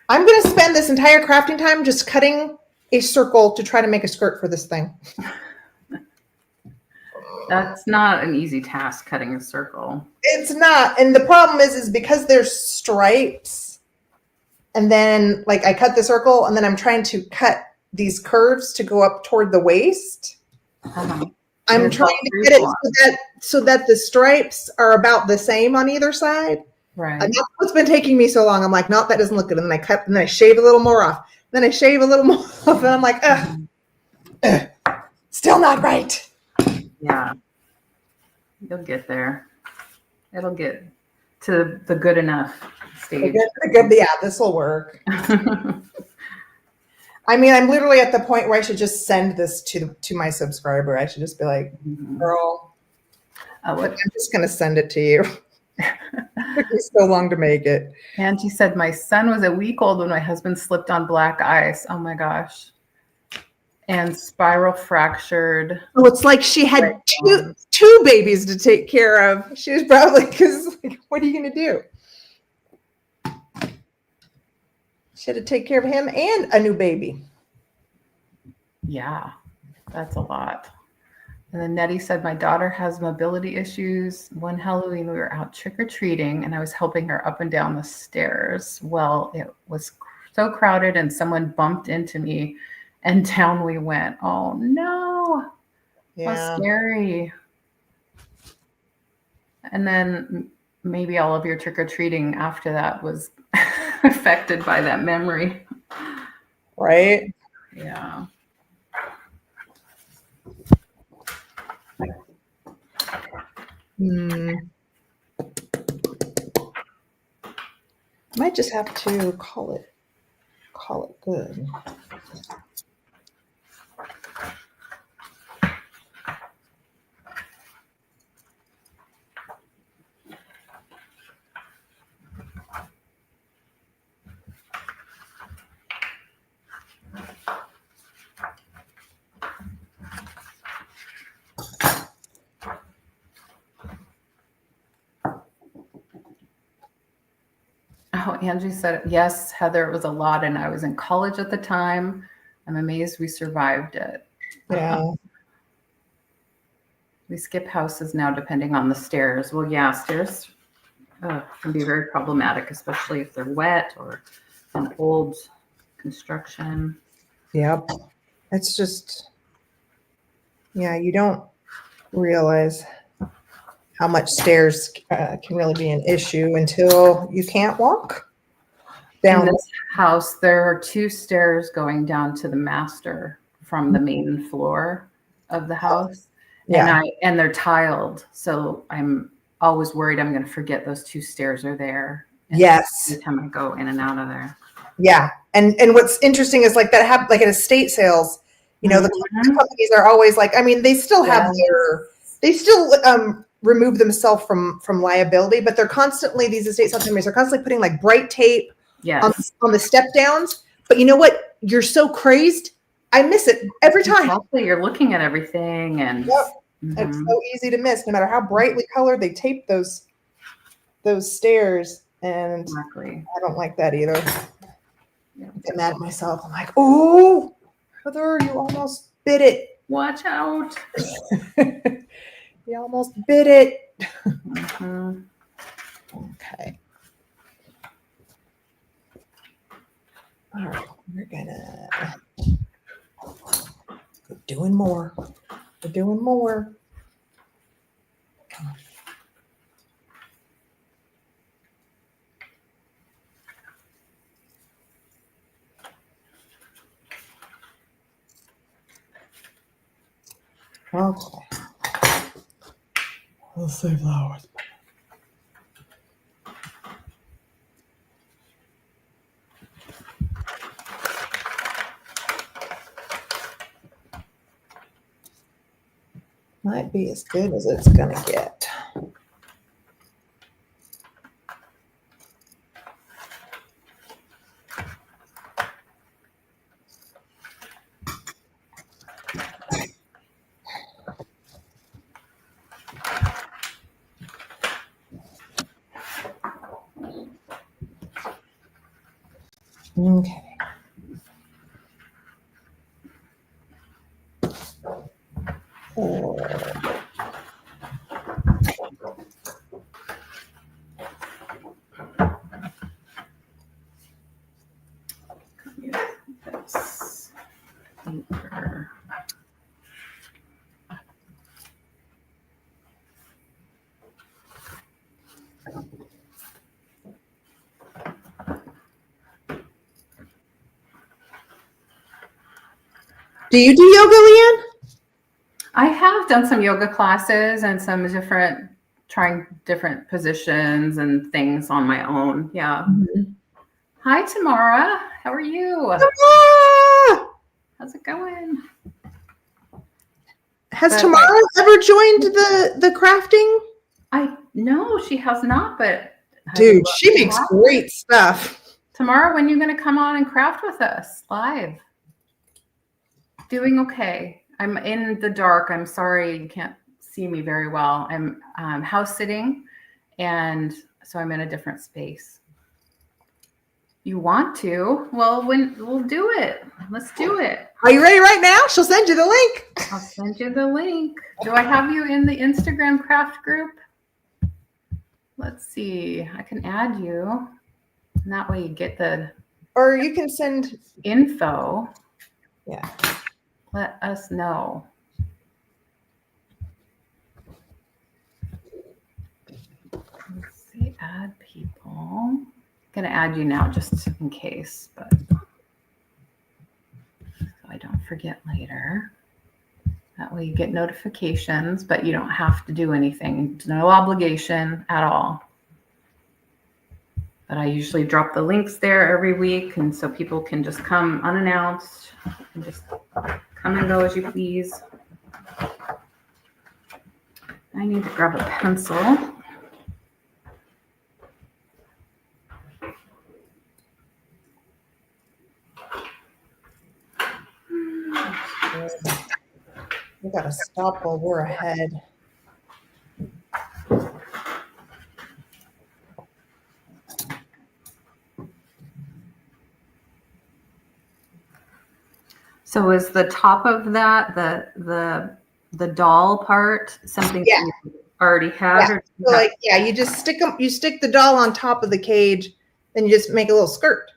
I'm going to spend this entire crafting time just cutting a circle to try to make a skirt for this thing. That's not an easy task, cutting a circle. It's not. And the problem is because there's stripes, and then like I cut the circle, and then I'm trying to cut these curves to go up toward the waist. I'm trying to get it so that the stripes are about the same on either side. Right. And that's what's been taking me so long. I'm like, nope, that doesn't look good. And then I cut, and then I shave a little more off. Then I shave a little more off, and I'm like, still not right. Yeah. You'll get there. It'll get to the good enough stage. Yeah, this will work. I mean, I'm literally at the point where I should just send this to my subscriber. I should just be like, girl, I'm just going to send it to you. It took me so long to make it. Angie said, my son was a week old when my husband slipped on black ice. Oh my gosh. And spiral fractured. Oh, it's like she had two babies to take care of. She was probably, because like, what are you going to do? She had to take care of him and a new baby. Yeah, that's a lot. And then Nettie said, my daughter has mobility issues. One Halloween, we were out trick-or-treating, and I was helping her up and down the stairs. Well, it was so crowded, and someone bumped into me, and down we went. Oh, no. Yeah. How scary. And then maybe all of your trick-or-treating after that was affected by that memory. Right? Yeah. Might just have to call it good. Oh, Angie said, yes, Heather, it was a lot, and I was in college at the time. I'm amazed we survived it. Yeah. We skip houses now depending on the stairs. Well, yeah, stairs can be very problematic, especially if they're wet or an old construction. Yep. It's just, yeah, you don't realize how much stairs can really be an issue until you can't walk down. In this house, there are 2 stairs going down to the master from the main floor of the house. Yeah. And they're tiled. So I'm always worried I'm going to forget those 2 stairs are there. Yes. Every time I go in and out of there. Yeah. And what's interesting is like that happened like at estate sales, the companies are always like, I mean, they still have they still remove themselves from liability, but they're constantly, these estate sale companies are constantly putting like bright tape on the step downs. But you know what? You're so craized. I miss it every time. Exactly. You're looking at everything and it's so easy to miss, no matter how brightly colored they tape those stairs. And I don't like that either. I get mad at myself. I'm like, oh, Heather, you almost bit it. Watch out. You almost bit it. Okay. All right, we're gonna we're doing more. We're doing more. Okay. Let's say flowers. Might be as good as it's gonna get. Okay. Do you do yoga, Leanne? I have done some yoga classes and some trying different positions and things on my own. Yeah. Hi, Tamara. How are you? How's it going? Has Tamara ever joined the crafting? No, she has not, but dude, she makes great stuff. Tamara, when are you going to come on and craft with us live? Doing okay. I'm in the dark. I'm sorry you can't see me very well. I'm house sitting, and so I'm in a different space. You want to? Well, we'll do it. Let's do it. Are you ready right now? She'll send you the link. I'll send you the link. Do I have you in the Instagram craft group? Let's see. I can add you. And that way you get the... Or you can send... info. Yeah. Let us know. Let's see, add people. I'm going to add you now just in case, but so I don't forget later. That way you get notifications, but you don't have to do anything. No obligation at all. But I usually drop the links there every week, and so people can just come unannounced and just come and go as you please. I need to grab a pencil. We gotta stop while we're ahead. So is the top of that the doll part something Yeah. that you already had? Yeah. Or So like, yeah, you just stick the doll on top of the cage, then you just make a little skirt.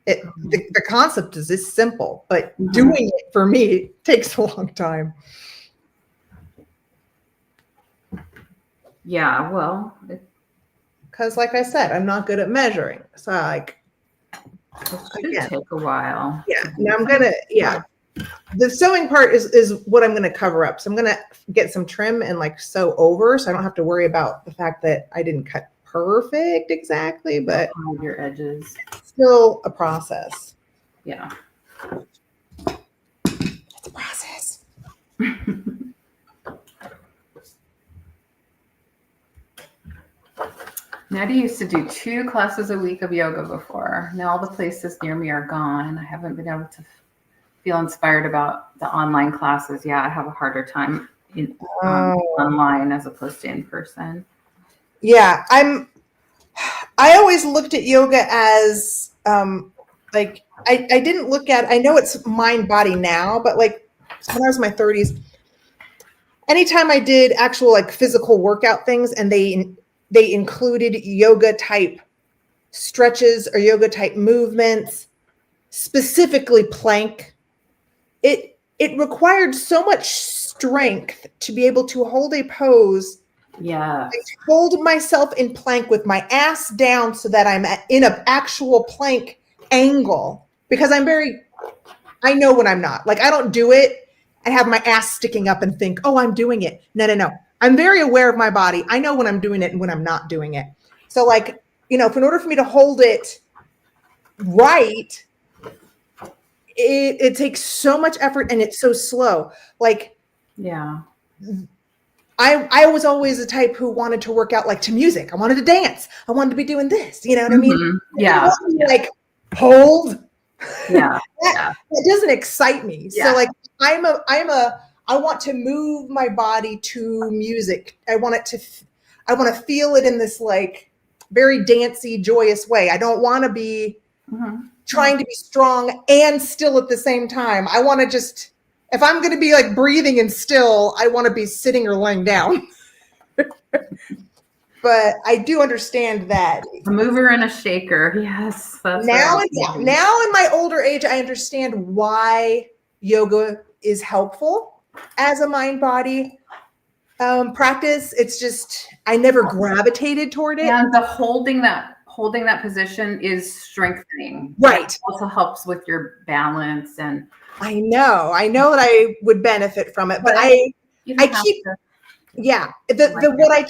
The concept is this simple, but doing it for me takes a long time. Yeah, well, Because like I said, I'm not good at measuring. So like, it should take a while. Yeah. Now I'm gonna, the sewing part is what I'm gonna cover up. So I'm gonna get some trim and like sew over, so I don't have to worry about the fact that I didn't cut perfect exactly, but Hide your edges. it's still a process. Yeah. It's a process. Nettie used to do 2 classes a week of yoga before. Now all the places near me are gone. I haven't been able to feel inspired about the online classes. Yeah, I have a harder time online as opposed to in person. Yeah, I always looked at yoga as like I didn't look at, I know it's mind body now, but like when I was in my 30s, anytime I did actual like physical workout things and they included yoga type stretches or yoga type movements, specifically plank, it required so much strength to be able to hold a pose. Yeah. I hold myself in plank with my ass down so that I'm in an actual plank angle, because I know when I'm not. Like, I don't do it and have my ass sticking up and think, oh, I'm doing it. No. I'm very aware of my body. I know when I'm doing it and when I'm not doing it. So like, in order for me to hold it right, it takes so much effort and it's so slow. Like, yeah. I was always the type who wanted to work out like to music. I wanted to dance. I wanted to be doing this. You know what I mean? Yeah. Like, hold. Yeah. that doesn't excite me. Yeah. So like I want to move my body to music. I want to feel it in this like very dancey, joyous way. I don't want to be trying to be strong and still at the same time. I want to just, if I'm going to be like breathing and still, I want to be sitting or laying down. But I do understand that. A mover and a shaker. Yes. That's now in my older age, I understand why yoga is helpful as a mind body practice. It's just, I never gravitated toward it. And the holding that position is strengthening. Right. It also helps with your balance. And I know that I would benefit from it, but I keep, what I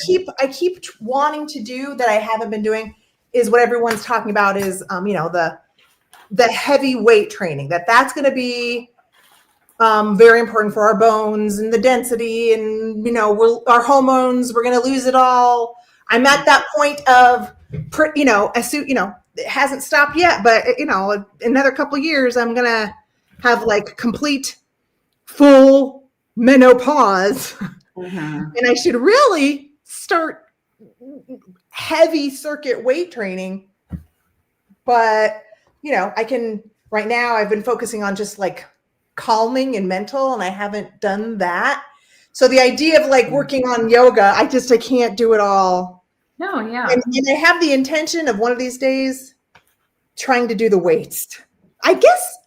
keep wanting to do that I haven't been doing is what everyone's talking about is, the heavy weight training, that's going to be very important for our bones and the density and, our hormones, we're going to lose it all. I'm at that point of, it hasn't stopped yet, but another couple of years, I'm going to have like complete full menopause. And I should really start heavy circuit weight training. But, I can, right now I've been focusing on just like calming and mental, and I haven't done that. So the idea of like working on yoga, I can't do it all. No, yeah. And I have the intention of one of these days trying to do the weights. I guess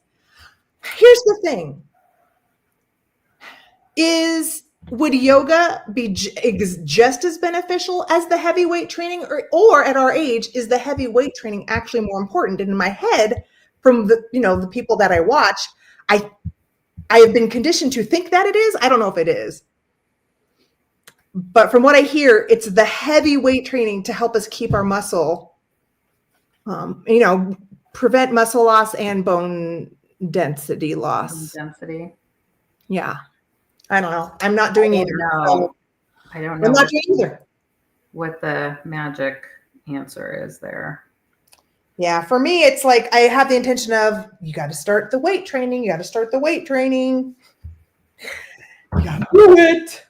here's the thing. Would yoga be just as beneficial as the heavy weight training, or at our age, is the heavy weight training actually more important? And in my head, from the people that I watch, I have been conditioned to think that it is. I don't know if it is. But from what I hear, it's the heavy weight training to help us keep our muscle, prevent muscle loss and bone density loss. Yeah. I don't know. I'm not doing either. No, I don't know. I'm not doing either. What the magic answer is there. Yeah. For me, it's like I have the intention of, you got to start the weight training. You got to start the weight training. You got to do it.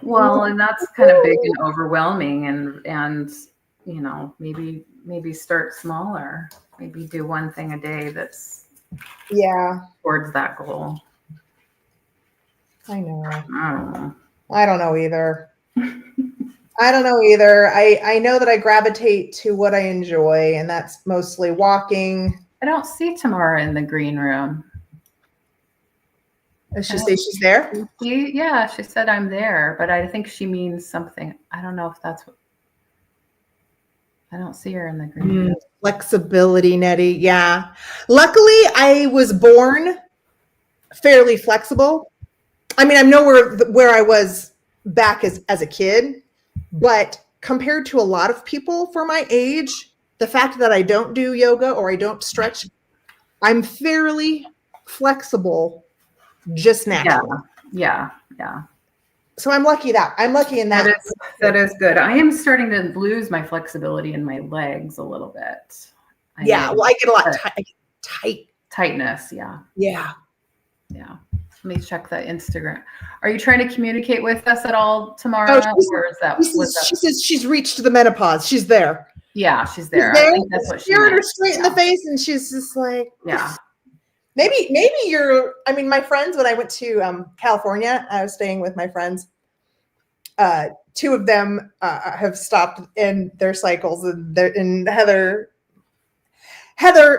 Well, and that's kind of big and overwhelming, and maybe start smaller. Maybe do one thing a day that's towards that goal. I know. I don't know. I don't know either. I know that I gravitate to what I enjoy, and that's mostly walking. I don't see Tamara in the green room. Does she say she's there? She said I'm there, but I think she means something. I don't know if that's what. I don't see her in the green room. Flexibility, Nettie. Yeah. Luckily, I was born fairly flexible. I mean, I'm nowhere where I was back as a kid, but compared to a lot of people for my age, the fact that I don't do yoga or I don't stretch, I'm fairly flexible just naturally. Yeah. So I'm lucky in that. That is good. I am starting to lose my flexibility in my legs a little bit. Well, I get a lot tight. Tightness. Yeah. Yeah. Yeah. Let me check the Instagram. Are you trying to communicate with us at all tomorrow? Or is that she says she's reached the menopause. She's there. Yeah, she's there. I think that's what she stared meant. her straight in the face, and she's just like, yeah. Maybe my friends, when I went to California, I was staying with my friends. Two of them have stopped in their cycles, and Heather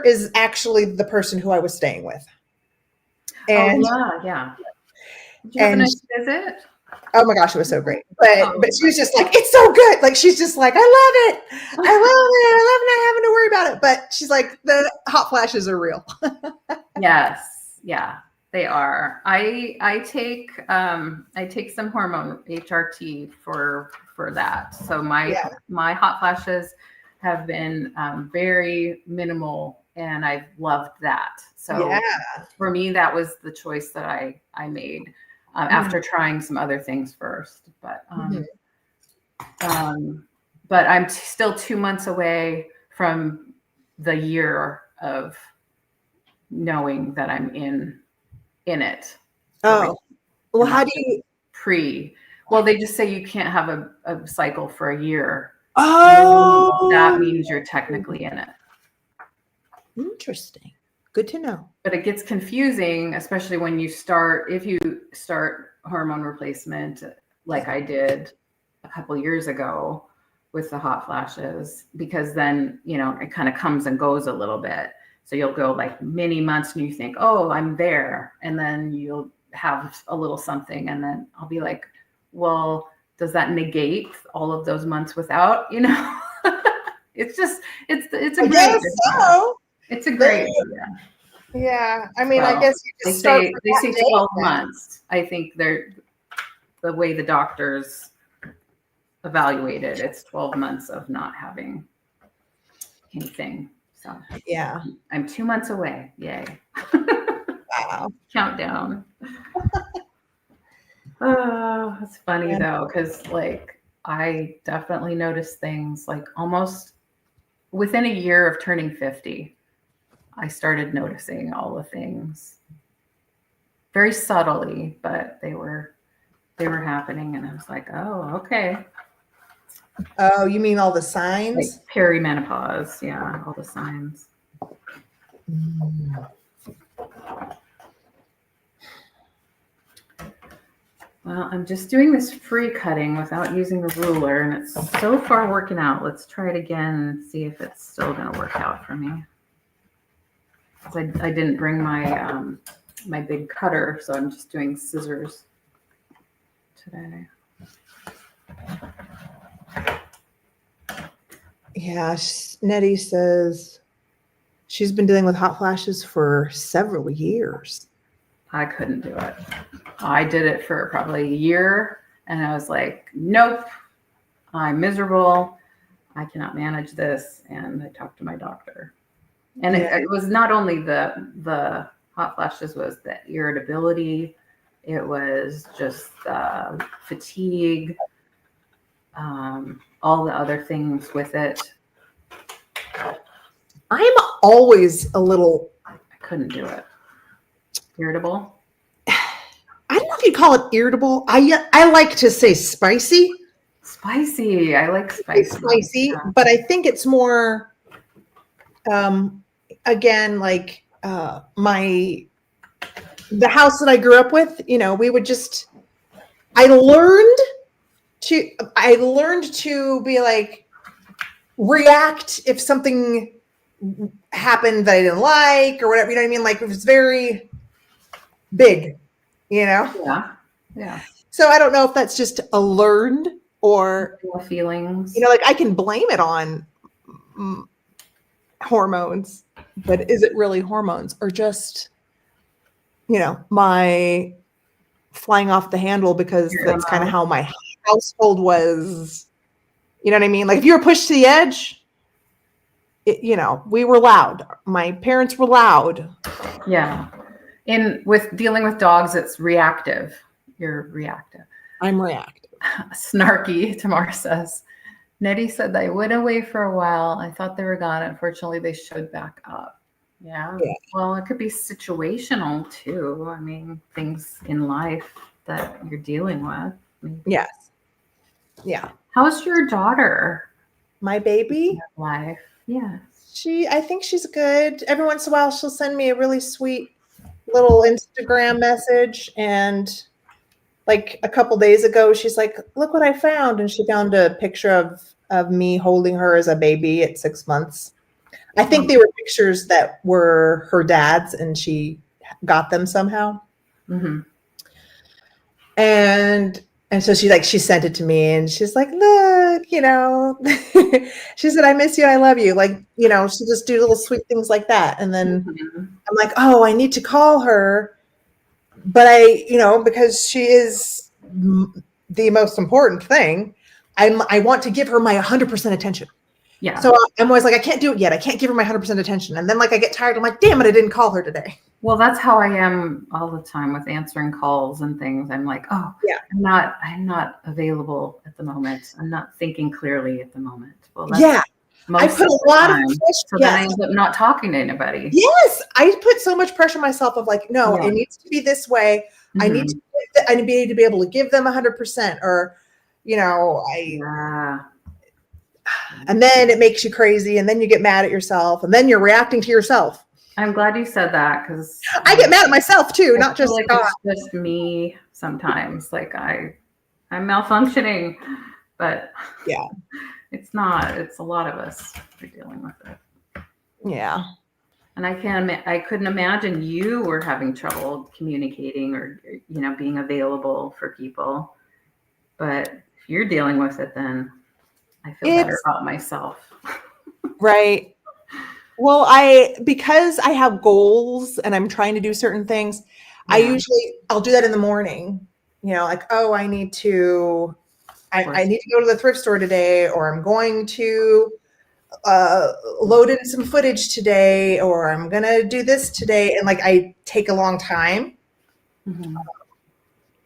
is actually the person who I was staying with. And yeah. Did you have a nice visit? Oh my gosh, it was so great. But she was just like, it's so good. Like, she's just like, I love it. I love not having to worry about it. But she's like, the hot flashes are real. Yes. Yeah, they are. I take some hormone HRT for that. So my hot flashes have been very minimal, and I've loved that. So for me, that was the choice that I made after trying some other things first. But but I'm still 2 months away from the year of knowing that I'm in it. Oh, well, how do you well, they just say you can't have a cycle for a year. Oh, that means you're technically in it. Interesting. Good to know. But it gets confusing, especially when if you start hormone replacement like I did a couple years ago with the hot flashes, because then, it kind of comes and goes a little bit. So you'll go like many months and you think, oh, I'm there. And then you'll have a little something. And then I'll be like, well, does that negate all of those months without, it's a great, it's a great idea. Yeah. I mean, I guess you just they say 12 months. I think they're the way the doctors evaluate it. It's 12 months of not having anything. So yeah, I'm 2 months away. Yay. Wow. Countdown. Oh, it's funny though, because I definitely noticed things almost within a year of turning 50. I started noticing all the things very subtly, but they were happening, and I was like, oh, okay. Oh, you mean all the signs? Perimenopause, yeah, all the signs. Well, I'm just doing this free cutting without using a ruler, and it's so far working out. Let's try it again and see if it's still going to work out for me. I didn't bring my my big cutter, so I'm just doing scissors today. Yeah, Nettie says she's been dealing with hot flashes for several years. I couldn't do it. I did it for probably a year, and I was like, nope, I'm miserable. I cannot manage this. And I talked to my doctor. And it was not only the hot flashes, was the irritability. It was just fatigue, all the other things with it. I'm always a little... I couldn't do it. Irritable? I don't know if you'd call it irritable. I like to say spicy. Spicy. I like spicy. Spicy, but I think it's more, again, the house that I grew up with, we would just, I learned to be like, react if something happened that I didn't like or whatever, you know what I mean? Like, it was very big, Yeah. So I don't know if that's just a learned or feelings, I can blame it on hormones, but is it really hormones or just, my flying off the handle because that's kind of how my household was, you know what I mean? Like, if you were pushed to the edge, we were loud. My parents were loud. Yeah. With dealing with dogs, it's reactive. You're reactive. I'm reactive. Snarky, Tamar says. Nettie said they went away for a while. I thought they were gone. Unfortunately, they showed back up. Yeah. Well, it could be situational too. I mean, things in life that you're dealing with. Yes. Yeah. How's your daughter? My baby? Life. Yes. I think she's good. Every once in a while, she'll send me a really sweet little Instagram message. And like a couple days ago, she's like, look what I found. And she found a picture of me holding her as a baby at 6 months. I think they were pictures that were her dad's and she got them somehow. Mm-hmm. And so she sent it to me and she's like, look, she said, I miss you. I love you. Like, she'll just do little sweet things like that. And then I'm like, oh, I need to call her. But because she is the most important thing, I want to give her my 100% attention. Yeah. So I'm always like, I can't do it yet. I can't give her my 100% attention. And then like I get tired. I'm like, damn it, I didn't call her today. Well, that's how I am all the time with answering calls and things. I'm like, oh, yeah, I'm not available at the moment. I'm not thinking clearly at the moment. Well, that's I put a lot of pressure. So then I end up not talking to anybody. Yes, I put so much pressure on myself of like, no, it needs to be this way. Mm-hmm. I need to be able to give them 100%, or and then it makes you crazy, and then you get mad at yourself, and then you're reacting to yourself. I'm glad you said that because I get mad at myself too, not just like God. It's just me sometimes. Like I'm malfunctioning, but yeah, it's not. It's a lot of us are dealing with it. Yeah, and I couldn't imagine you were having trouble communicating or being available for people, but if you're dealing with it, then I feel better about myself. Right. Well, because I have goals and I'm trying to do certain things, I'll do that in the morning, like, oh, I need to go to the thrift store today, or I'm going to load in some footage today, or I'm going to do this today. And like, I take a long time. Mm-hmm.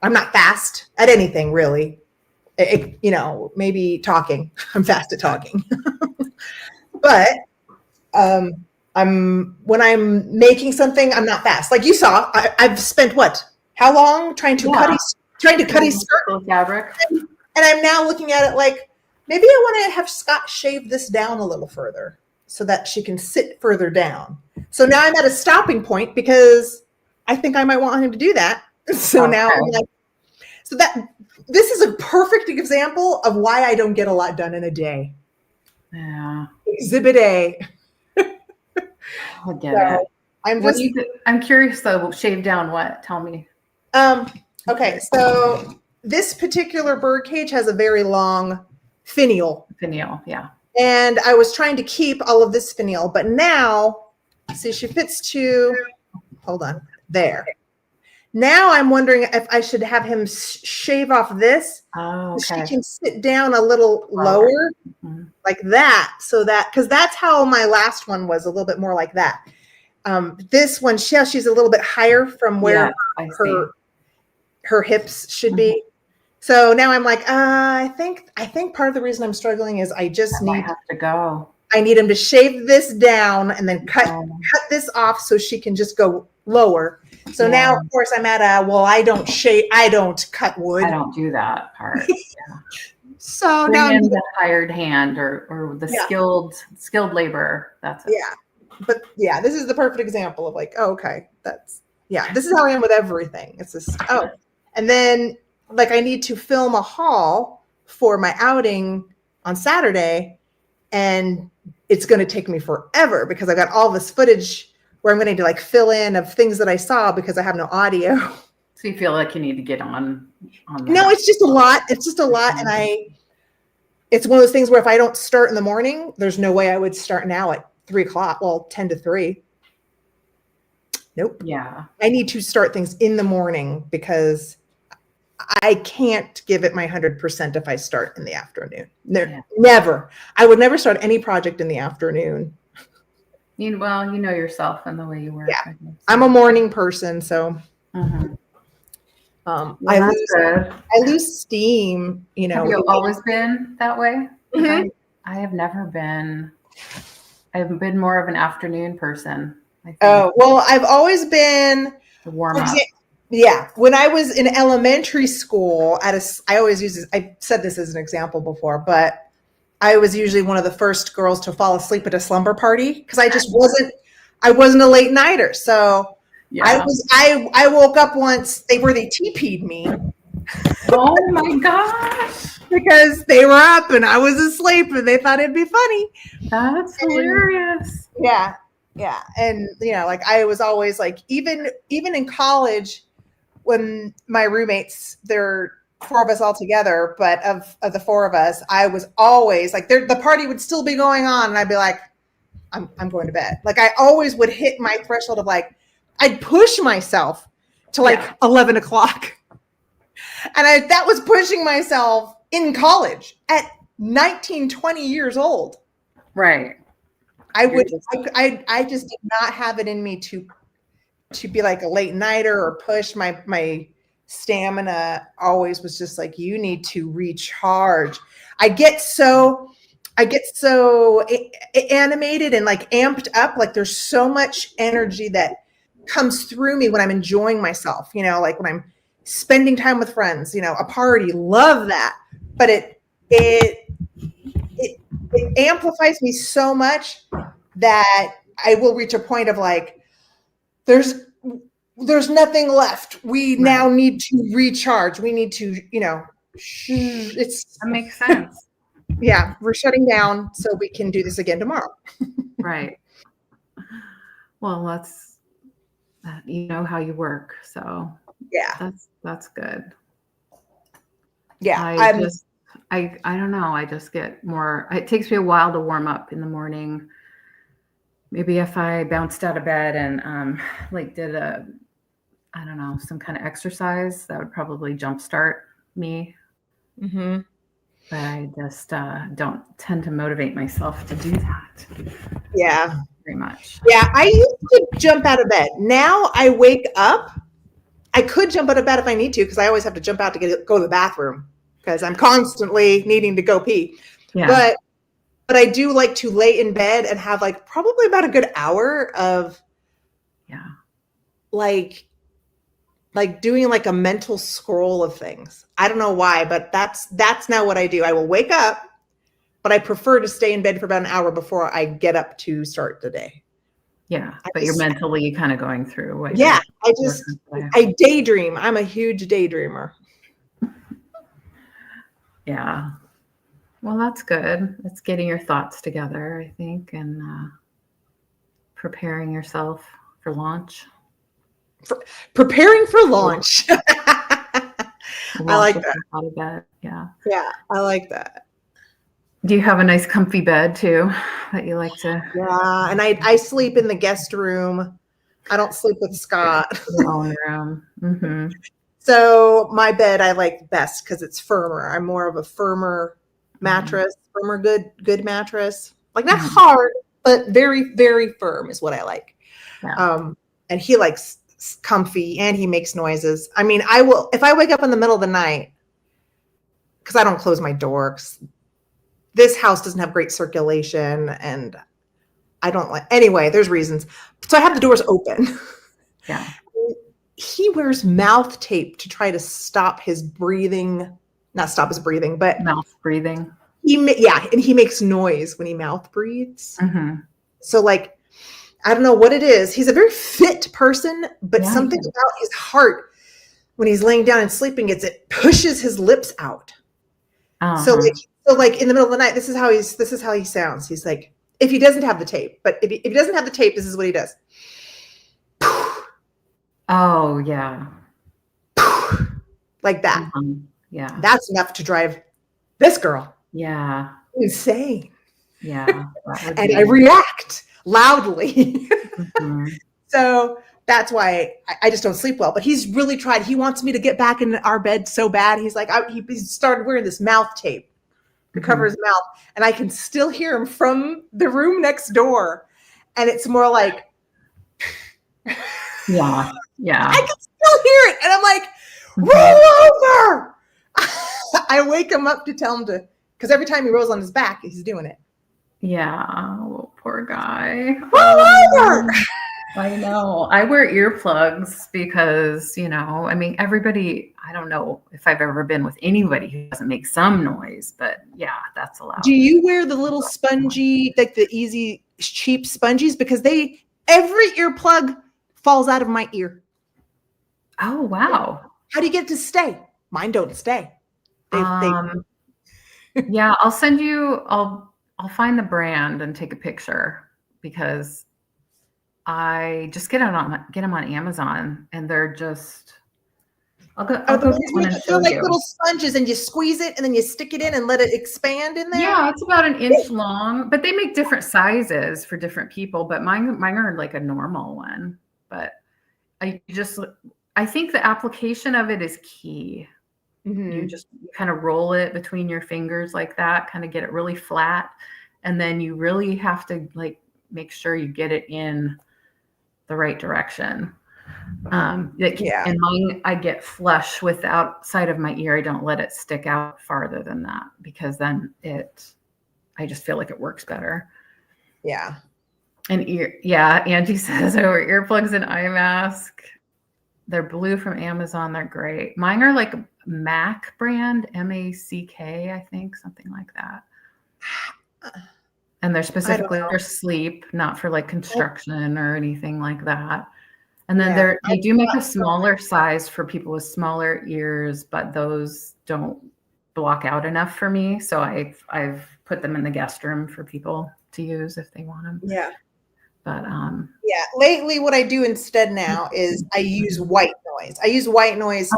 I'm not fast at anything really. Maybe talking. I'm fast at talking, but when I'm making something, I'm not fast. Like you saw, I've spent how long trying to cut his skirt fabric, and I'm now looking at it like maybe I want to have Scott shave this down a little further so that she can sit further down. So now I'm at a stopping point because I think I might want him to do that. So now I'm like, this is a perfect example of why I don't get a lot done in a day. Yeah. Exhibit A. I get it. I'm curious though, shave down what? Tell me. Okay, so this particular bird cage has a very long finial. Yeah. And I was trying to keep all of this finial, but now, see, she fits hold on, there. Now I'm wondering if I should have him shave off this. Oh, okay. She can sit down a little lower, like that, because that's how my last one was, a little bit more like that. This one, she's a little bit higher from where her hips should be. So now I'm like, I think part of the reason I'm struggling is I have to go. I need him to shave this down and then cut this off so she can just go lower. So now, of course, I'm at I don't cut wood. I don't do that part. Yeah. So bring now in the hired hand or the skilled labor. That's it. Yeah. But this is the perfect example of like, okay, this is how I am with everything. It's just, and then like I need to film a haul for my outing on Saturday, and it's going to take me forever because I got all this footage where I'm going to like fill in of things that I saw because I have no audio. So you feel like you need to get on that? No, it's just a lot. It's just a lot. And it's one of those things where if I don't start in the morning, there's no way I would start now at 3:00. Well, 10 to 3. Nope. Yeah. I need to start things in the morning because I can't give it my 100% if I start in the afternoon. Never. I would never start any project in the afternoon. You know yourself and the way you work. Yeah. I'm a morning person, so. Mm-hmm. I lose steam, you know. Have you always been that way? Mm-hmm. I have never been. I've been more of an afternoon person. I think. Oh, well, I've always been To warm up. Yeah. When I was in elementary school I always use this, I said this as an example before, but I was usually one of the first girls to fall asleep at a slumber party because I wasn't a late nighter. So Yeah. I woke up once they TP'd me. Oh my gosh. Because they were up and I was asleep and they thought it'd be funny. That's hilarious. Yeah. Yeah. And like I was always like, even in college when my roommates, there are 4 of us all together, but of the 4 of us, I was always like the party would still be going on and I'd be like, I'm going to bed. Like I always would hit my threshold of like, I'd push myself to like 11 o'clock. And that was pushing myself in college at 19, 20 years old. Right. I just did not have it in me to be like a late nighter or push. My stamina always was just like, you need to recharge. I get so animated and like amped up. Like there's so much energy that comes through me when I'm enjoying myself, like when I'm spending time with friends, a party, love that. But it amplifies me so much that I will reach a point of like, there's nothing left. We now need to recharge. We need to, that makes sense. Yeah, we're shutting down so we can do this again tomorrow. Right. Well, that's how you work. So yeah, that's good. Yeah. I don't know. I just get more, it takes me a while to warm up in the morning. Maybe if I bounced out of bed and like did some kind of exercise, that would probably jumpstart me. Mm-hmm. But I just don't tend to motivate myself to do that. Yeah. Very much. Yeah. I used to jump out of bed. Now I wake up. I could jump out of bed if I need to, because I always have to jump out to go to the bathroom because I'm constantly needing to go pee. Yeah. But I do like to lay in bed and have like probably about a good hour of like doing like a mental scroll of things. I don't know why, but that's now what I do. I will wake up, but I prefer to stay in bed for about an hour before I get up to start the day. Yeah, but you're mentally kind of going through what. Yeah, I daydream. I'm a huge daydreamer. Yeah. Well, that's good. It's getting your thoughts together, I think, and preparing yourself for launch. Preparing for launch. I like that. Out of bed. Yeah. Yeah, I like that. Do you have a nice comfy bed too that you like to? Yeah, and I sleep in the guest room. I don't sleep with Scott. Your own room. Mm-hmm. So my bed I like best because it's firmer. I'm more of a firmer mattress, firmer, good mattress. Like not hard, but very, very firm is what I like. Yeah. And he likes comfy and he makes noises. I mean, I will, if I wake up in the middle of the night, because I don't close my door. This house doesn't have great circulation and I don't like, anyway, there's reasons. So I have the doors open. Yeah. He wears mouth tape to try to stop his breathing, not stop his breathing, but mouth breathing. And he makes noise when he mouth breathes. Mm-hmm. So like, I don't know what it is. He's a very fit person, but something about his heart when he's laying down and sleeping, it pushes his lips out. Uh-huh. So like in the middle of the night, this is how he sounds. He's like, if he doesn't have the tape, but if he doesn't have the tape, this is what he does. Oh yeah. Like that. Mm-hmm. Yeah. That's enough to drive this girl. Yeah. Insane. Yeah. And I react loudly. Mm-hmm. So that's why I just don't sleep well. But he's really tried. He wants me to get back in our bed so bad. He's like, he started wearing this mouth tape to cover his mouth. And I can still hear him from the room next door. And it's more like, yeah. I can still hear it. And I'm like, wake him up to tell him to, because every time he rolls on his back, he's doing it. Yeah, oh, poor guy. Roll over! I know. I wear earplugs because, I mean, everybody, I don't know if I've ever been with anybody who doesn't make some noise, but yeah, that's allowed. Do you wear the little spongy, like the easy, cheap spongies? Because every earplug falls out of my ear. Oh, wow. How do you get it to stay? Mine don't stay. Yeah, I'll send you, I'll find the brand and take a picture because I just get them on Amazon and they're just, I'll go get one and show like you. little sponges and you squeeze it and then you stick it in and let it expand in there. Yeah, it's about an inch long, but they make different sizes for different people, but mine are like a normal one, but I think the application of it is key. Mm-hmm. You kind of roll it between your fingers like that, kind of get it really flat. And then you really have to like make sure you get it in the right direction. And mine, I get flush with the outside of my ear. I don't let it stick out farther than that because then I just feel like it works better. Yeah. And Angie says I wear earplugs and eye mask. They're blue from Amazon. They're great. Mine are like MAC brand, MACK, I think, something like that. And they're specifically for sleep, not for like construction or anything like that. And then they do make a smaller size for people with smaller ears, but those don't block out enough for me. So I've put them in the guest room for people to use if they want them. Yeah. But lately what I do instead now is I use white noise. I use white noise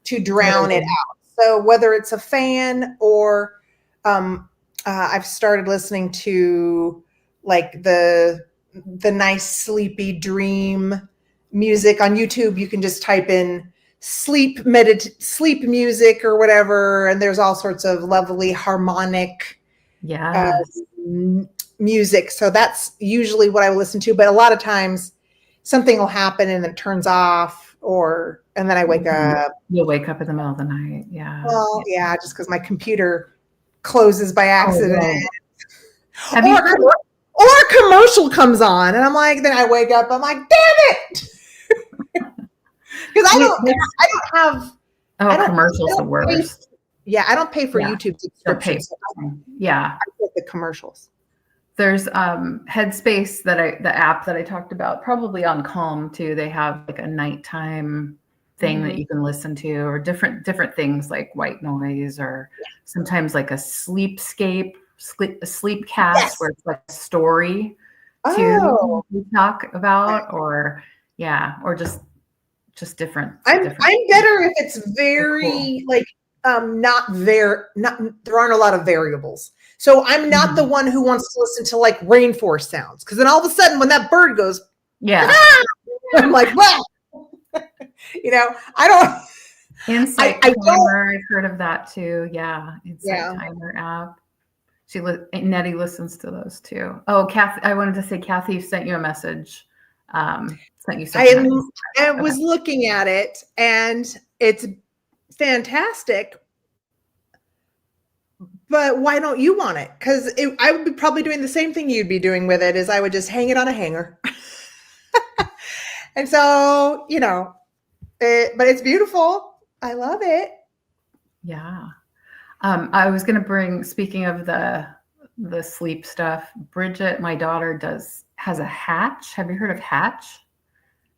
to drown it out. So whether it's a fan or I've started listening to like the nice sleepy dream music on YouTube. You can just type in sleep music or whatever, and there's all sorts of lovely harmonic music. So that's usually what I listen to. But a lot of times something will happen and it turns off, and then I wake up. You'll wake up in the middle of the night. Yeah. Well, yeah, just because my computer closes by accident. Or a commercial comes on and I'm like, then I wake up, I'm like, damn it. Because I don't have commercials the worst. I don't pay for YouTube subscriptions. I get the commercials. There's Headspace the app that I talked about, probably on Calm too. They have like a nighttime thing that you can listen to, or different things like white noise, or sometimes like a sleepcast where it's like a story to talk about, or just different. I'm better if it's very like there aren't a lot of variables. So I'm not the one who wants to listen to like rainforest sounds, because then all of a sudden when that bird goes, I'm like, well, I don't. Insight Timer, I've heard of that too. Yeah, Insight Timer app. Nettie listens to those too. Oh, Kathy, I wanted to say Kathy sent you a message. Sent you something. I was looking at it and it's fantastic. But why don't you want it? Because I would be probably doing the same thing you'd be doing with it, is I would just hang it on a hanger. And so, but it's beautiful. I love it. Yeah. I was going to bring, speaking of the sleep stuff, Bridget, my daughter, has a Hatch. Have you heard of Hatch?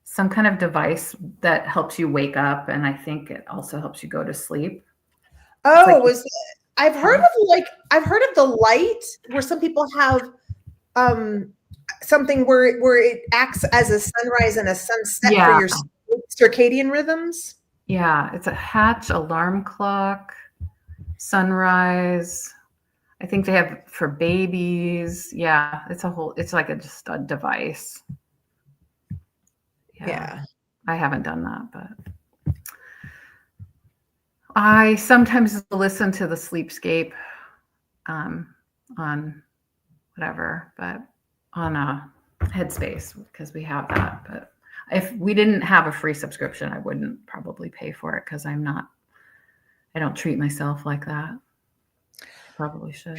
Some kind of device that helps you wake up, and I think it also helps you go to sleep. Oh, I've heard of the light, where some people have something where it acts as a sunrise and a sunset for your circadian rhythms. Yeah, it's a Hatch alarm clock, sunrise. I think they have for babies. Yeah, it's like just a device. Yeah. I haven't done that, but I sometimes listen to the Sleepscape on whatever, but on a Headspace, because we have that. But if we didn't have a free subscription, I wouldn't probably pay for it, because I I don't treat myself like that. Probably should.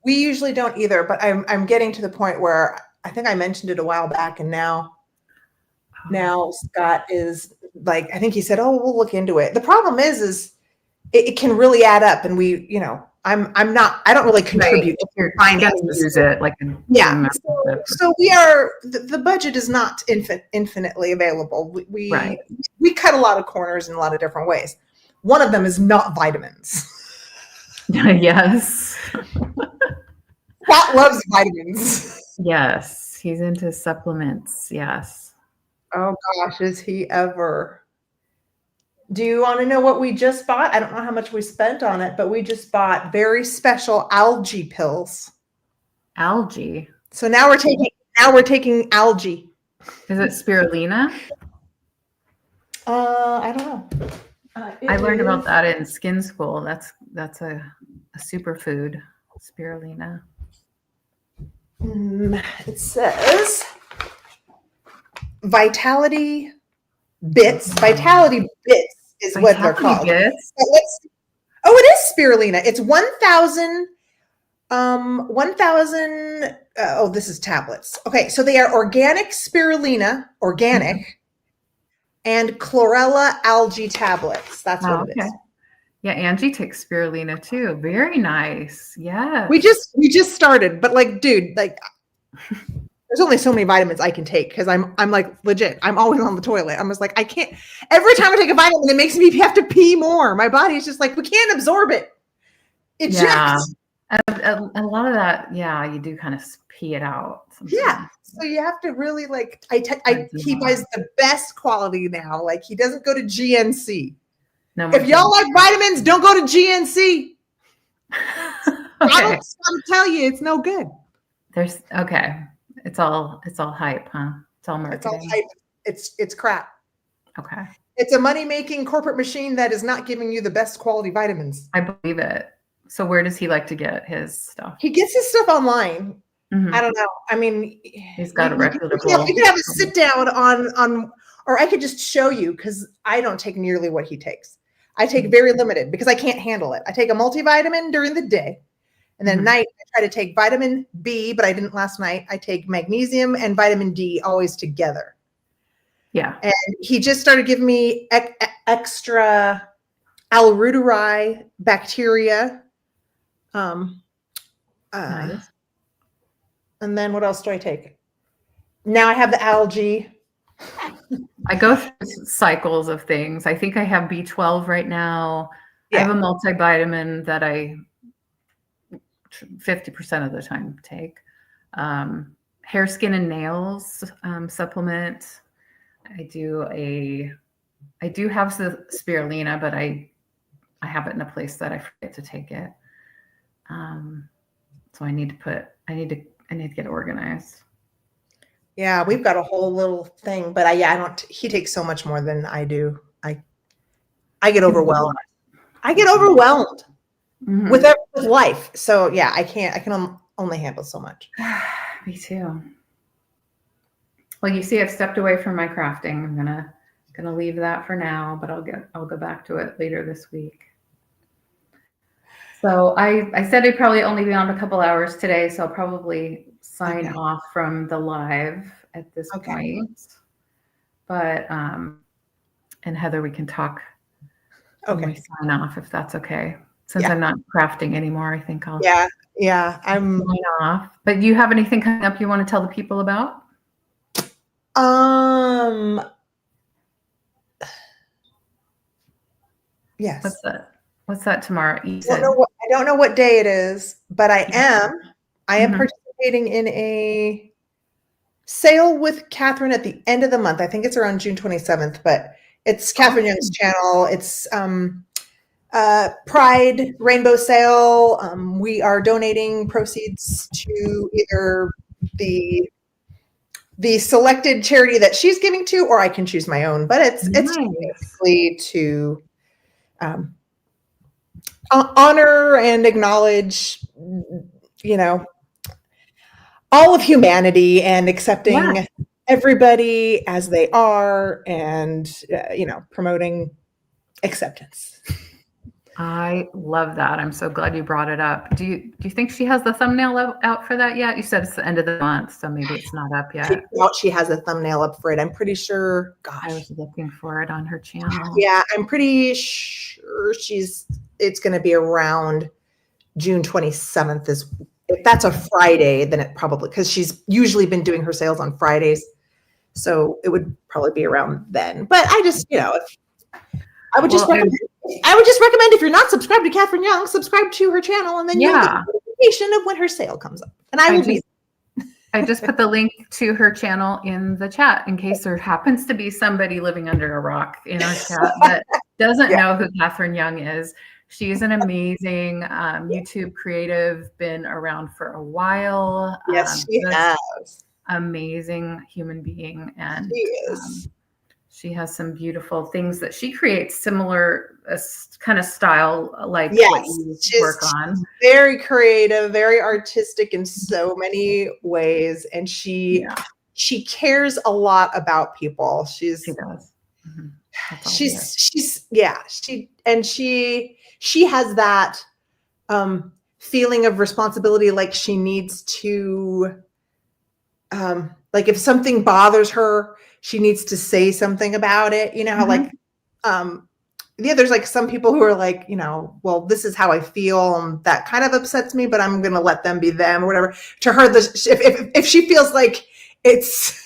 We usually don't either, but I'm getting to the point where I think I mentioned it a while back, and now Scott is like, I think he said, "Oh, we'll look into it." The problem is it can really add up, and we, I don't really contribute to your finances. Use it like So we are the budget is not infinitely available. We cut a lot of corners in a lot of different ways. One of them is not vitamins. Yes. Scott loves vitamins. Yes, he's into supplements. Yes. Oh gosh, is he ever? Do you want to know what we just bought? I don't know how much we spent on it, but we just bought very special algae pills. Algae. So now we're taking algae. Is it spirulina? I don't know. I learned about that in skin school. That's a superfood, spirulina. It says Vitality Bits. Vitality Bits is what they're called. Bits? It is spirulina. It's 1,000. This is tablets. Okay, so they are organic spirulina, and chlorella algae tablets. That's what it is. Yeah, Angie takes spirulina too. Very nice. Yeah. We just started, but dude, there's only so many vitamins I can take because I'm like legit. I'm always on the toilet. I'm just like, I can't. Every time I take a vitamin, it makes me have to pee more. My body is just like, we can't absorb it. A lot of that, you do kind of pee it out sometimes. Yeah. So you have to really he buys the best quality now. Like he doesn't go to GNC. No, if y'all like vitamins, don't go to GNC. I don't tell you, it's no good. It's all hype, huh? It's all marketing. It's all hype. It's crap. Okay. It's a money-making corporate machine that is not giving you the best quality vitamins. I believe it. So where does he like to get his stuff? He gets his stuff online. I don't know. I mean, he's got a reputable. We could have a sit down on, or I could just show you because I don't take nearly what he takes. I take very limited because I can't handle it. I take a multivitamin during the day, and then at night I try to take vitamin B, but I didn't last night. I take magnesium and vitamin D always together. Yeah. And he just started giving me extra Alrutericin bacteria. Nice. And then what else do I take? Now I have the algae. I go through cycles of things. I think I have B12 right now. Yeah. I have a multivitamin that I 50% of the time take. Hair, skin, and nails supplement. I do have the spirulina, but I have it in a place that I forget to take it. So I need to get organized. Yeah, we've got a whole little thing, but he takes so much more than I do. I get overwhelmed. With life. So yeah, I can only handle so much. Me too. Well, you see, I've stepped away from my crafting. I'm gonna leave that for now, but I'll go back to it later this week. So I said I'd probably only be on a couple hours today, so I'll probably sign off from the live at this point. But and Heather, we can talk when we sign off if that's okay. Since I'm not crafting anymore, I think I'll I'm sign off. But do you have anything coming up you want to tell the people about? Yes. What's that tomorrow? I don't know what day it is, but I am participating in a sale with Catherine at the end of the month. I think it's around June 27th, but it's Catherine Young's channel. It's Pride Rainbow Sale. We are donating proceeds to either the selected charity that she's giving to, or I can choose my own, but it's basically to honor and acknowledge, all of humanity and accepting everybody as they are and, promoting acceptance. I love that. I'm so glad you brought it up. Do you think she has the thumbnail out for that yet? You said it's the end of the month, so maybe it's not up yet. She has a thumbnail up for it. I'm pretty sure. Gosh, I was looking for it on her channel. Yeah, I'm pretty sure it's going to be around June 27th. If that's a Friday, then it probably, because she's usually been doing her sales on Fridays. So it would probably be around then. But I just, I would just recommend if you're not subscribed to Catherine Young, subscribe to her channel, and then you'll get a notification of when her sale comes up. And I just put the link to her channel in the chat in case there happens to be somebody living under a rock in our chat that doesn't know who Catherine Young is. She's an amazing YouTube creative, been around for a while. Yes, she has. Amazing human being. And she is. She has some beautiful things that she creates, similar kind of style like what you work on. Very creative, very artistic in so many ways, and she cares a lot about people. She does. Mm-hmm. She has that feeling of responsibility, like she needs to, like if something bothers her, she needs to say something about it. You know how there's like some people who are like, well, this is how I feel, and that kind of upsets me, but I'm going to let them be them or whatever. To her, if she feels like it's,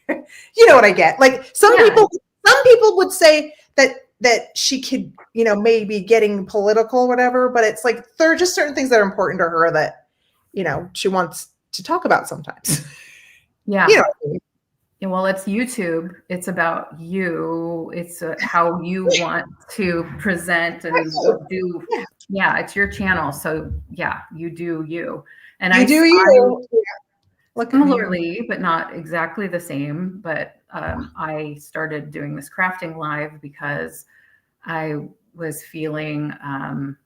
you know what I get? Like some people would say that she could, maybe getting political or whatever, but it's like, there are just certain things that are important to her that, she wants to talk about sometimes. Yeah. Well, it's YouTube. It's about you. It's how you want to present and do. Yeah, it's your channel. So you do you. And similarly, but not exactly the same. But I started doing this crafting live because I was feeling kind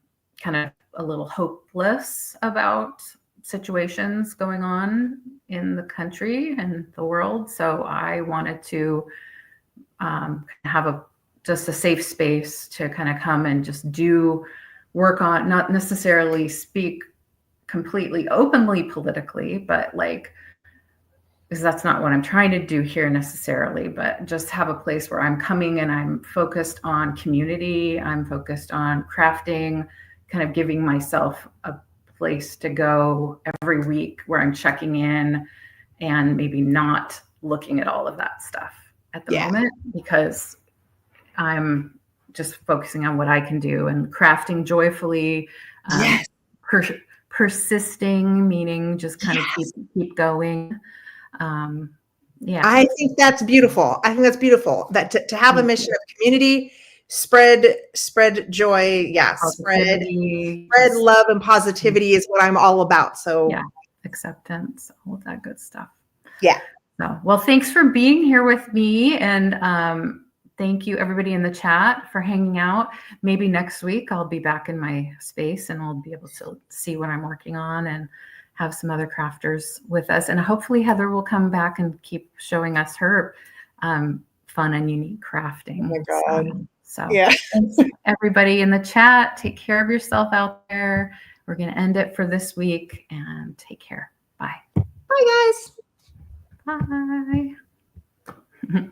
of a little hopeless about situations going on in the country and the world. So I wanted to have just a safe space to kind of come and just do work on, not necessarily speak completely openly politically, but because that's not what I'm trying to do here necessarily, but just have a place where I'm coming and I'm focused on community. I'm focused on crafting, kind of giving myself a place to go every week where I'm checking in and maybe not looking at all of that stuff at the moment, because I'm just focusing on what I can do and crafting joyfully, persisting, meaning just kind of keep going. I think that's beautiful. That to have a mission of community, spread joy, spread love and positivity is what I'm all about. So acceptance, all of that good stuff. So well, thanks for being here with me, and thank you everybody in the chat for hanging out. Maybe next week I'll be back in my space and I'll be able to see what I'm working on and have some other crafters with us. And hopefully Heather will come back and keep showing us her fun and unique crafting. Oh my God. So thanks everybody in the chat. Take care of yourself out there. We're going to end it for this week, and take care. Bye. Bye, guys. Bye.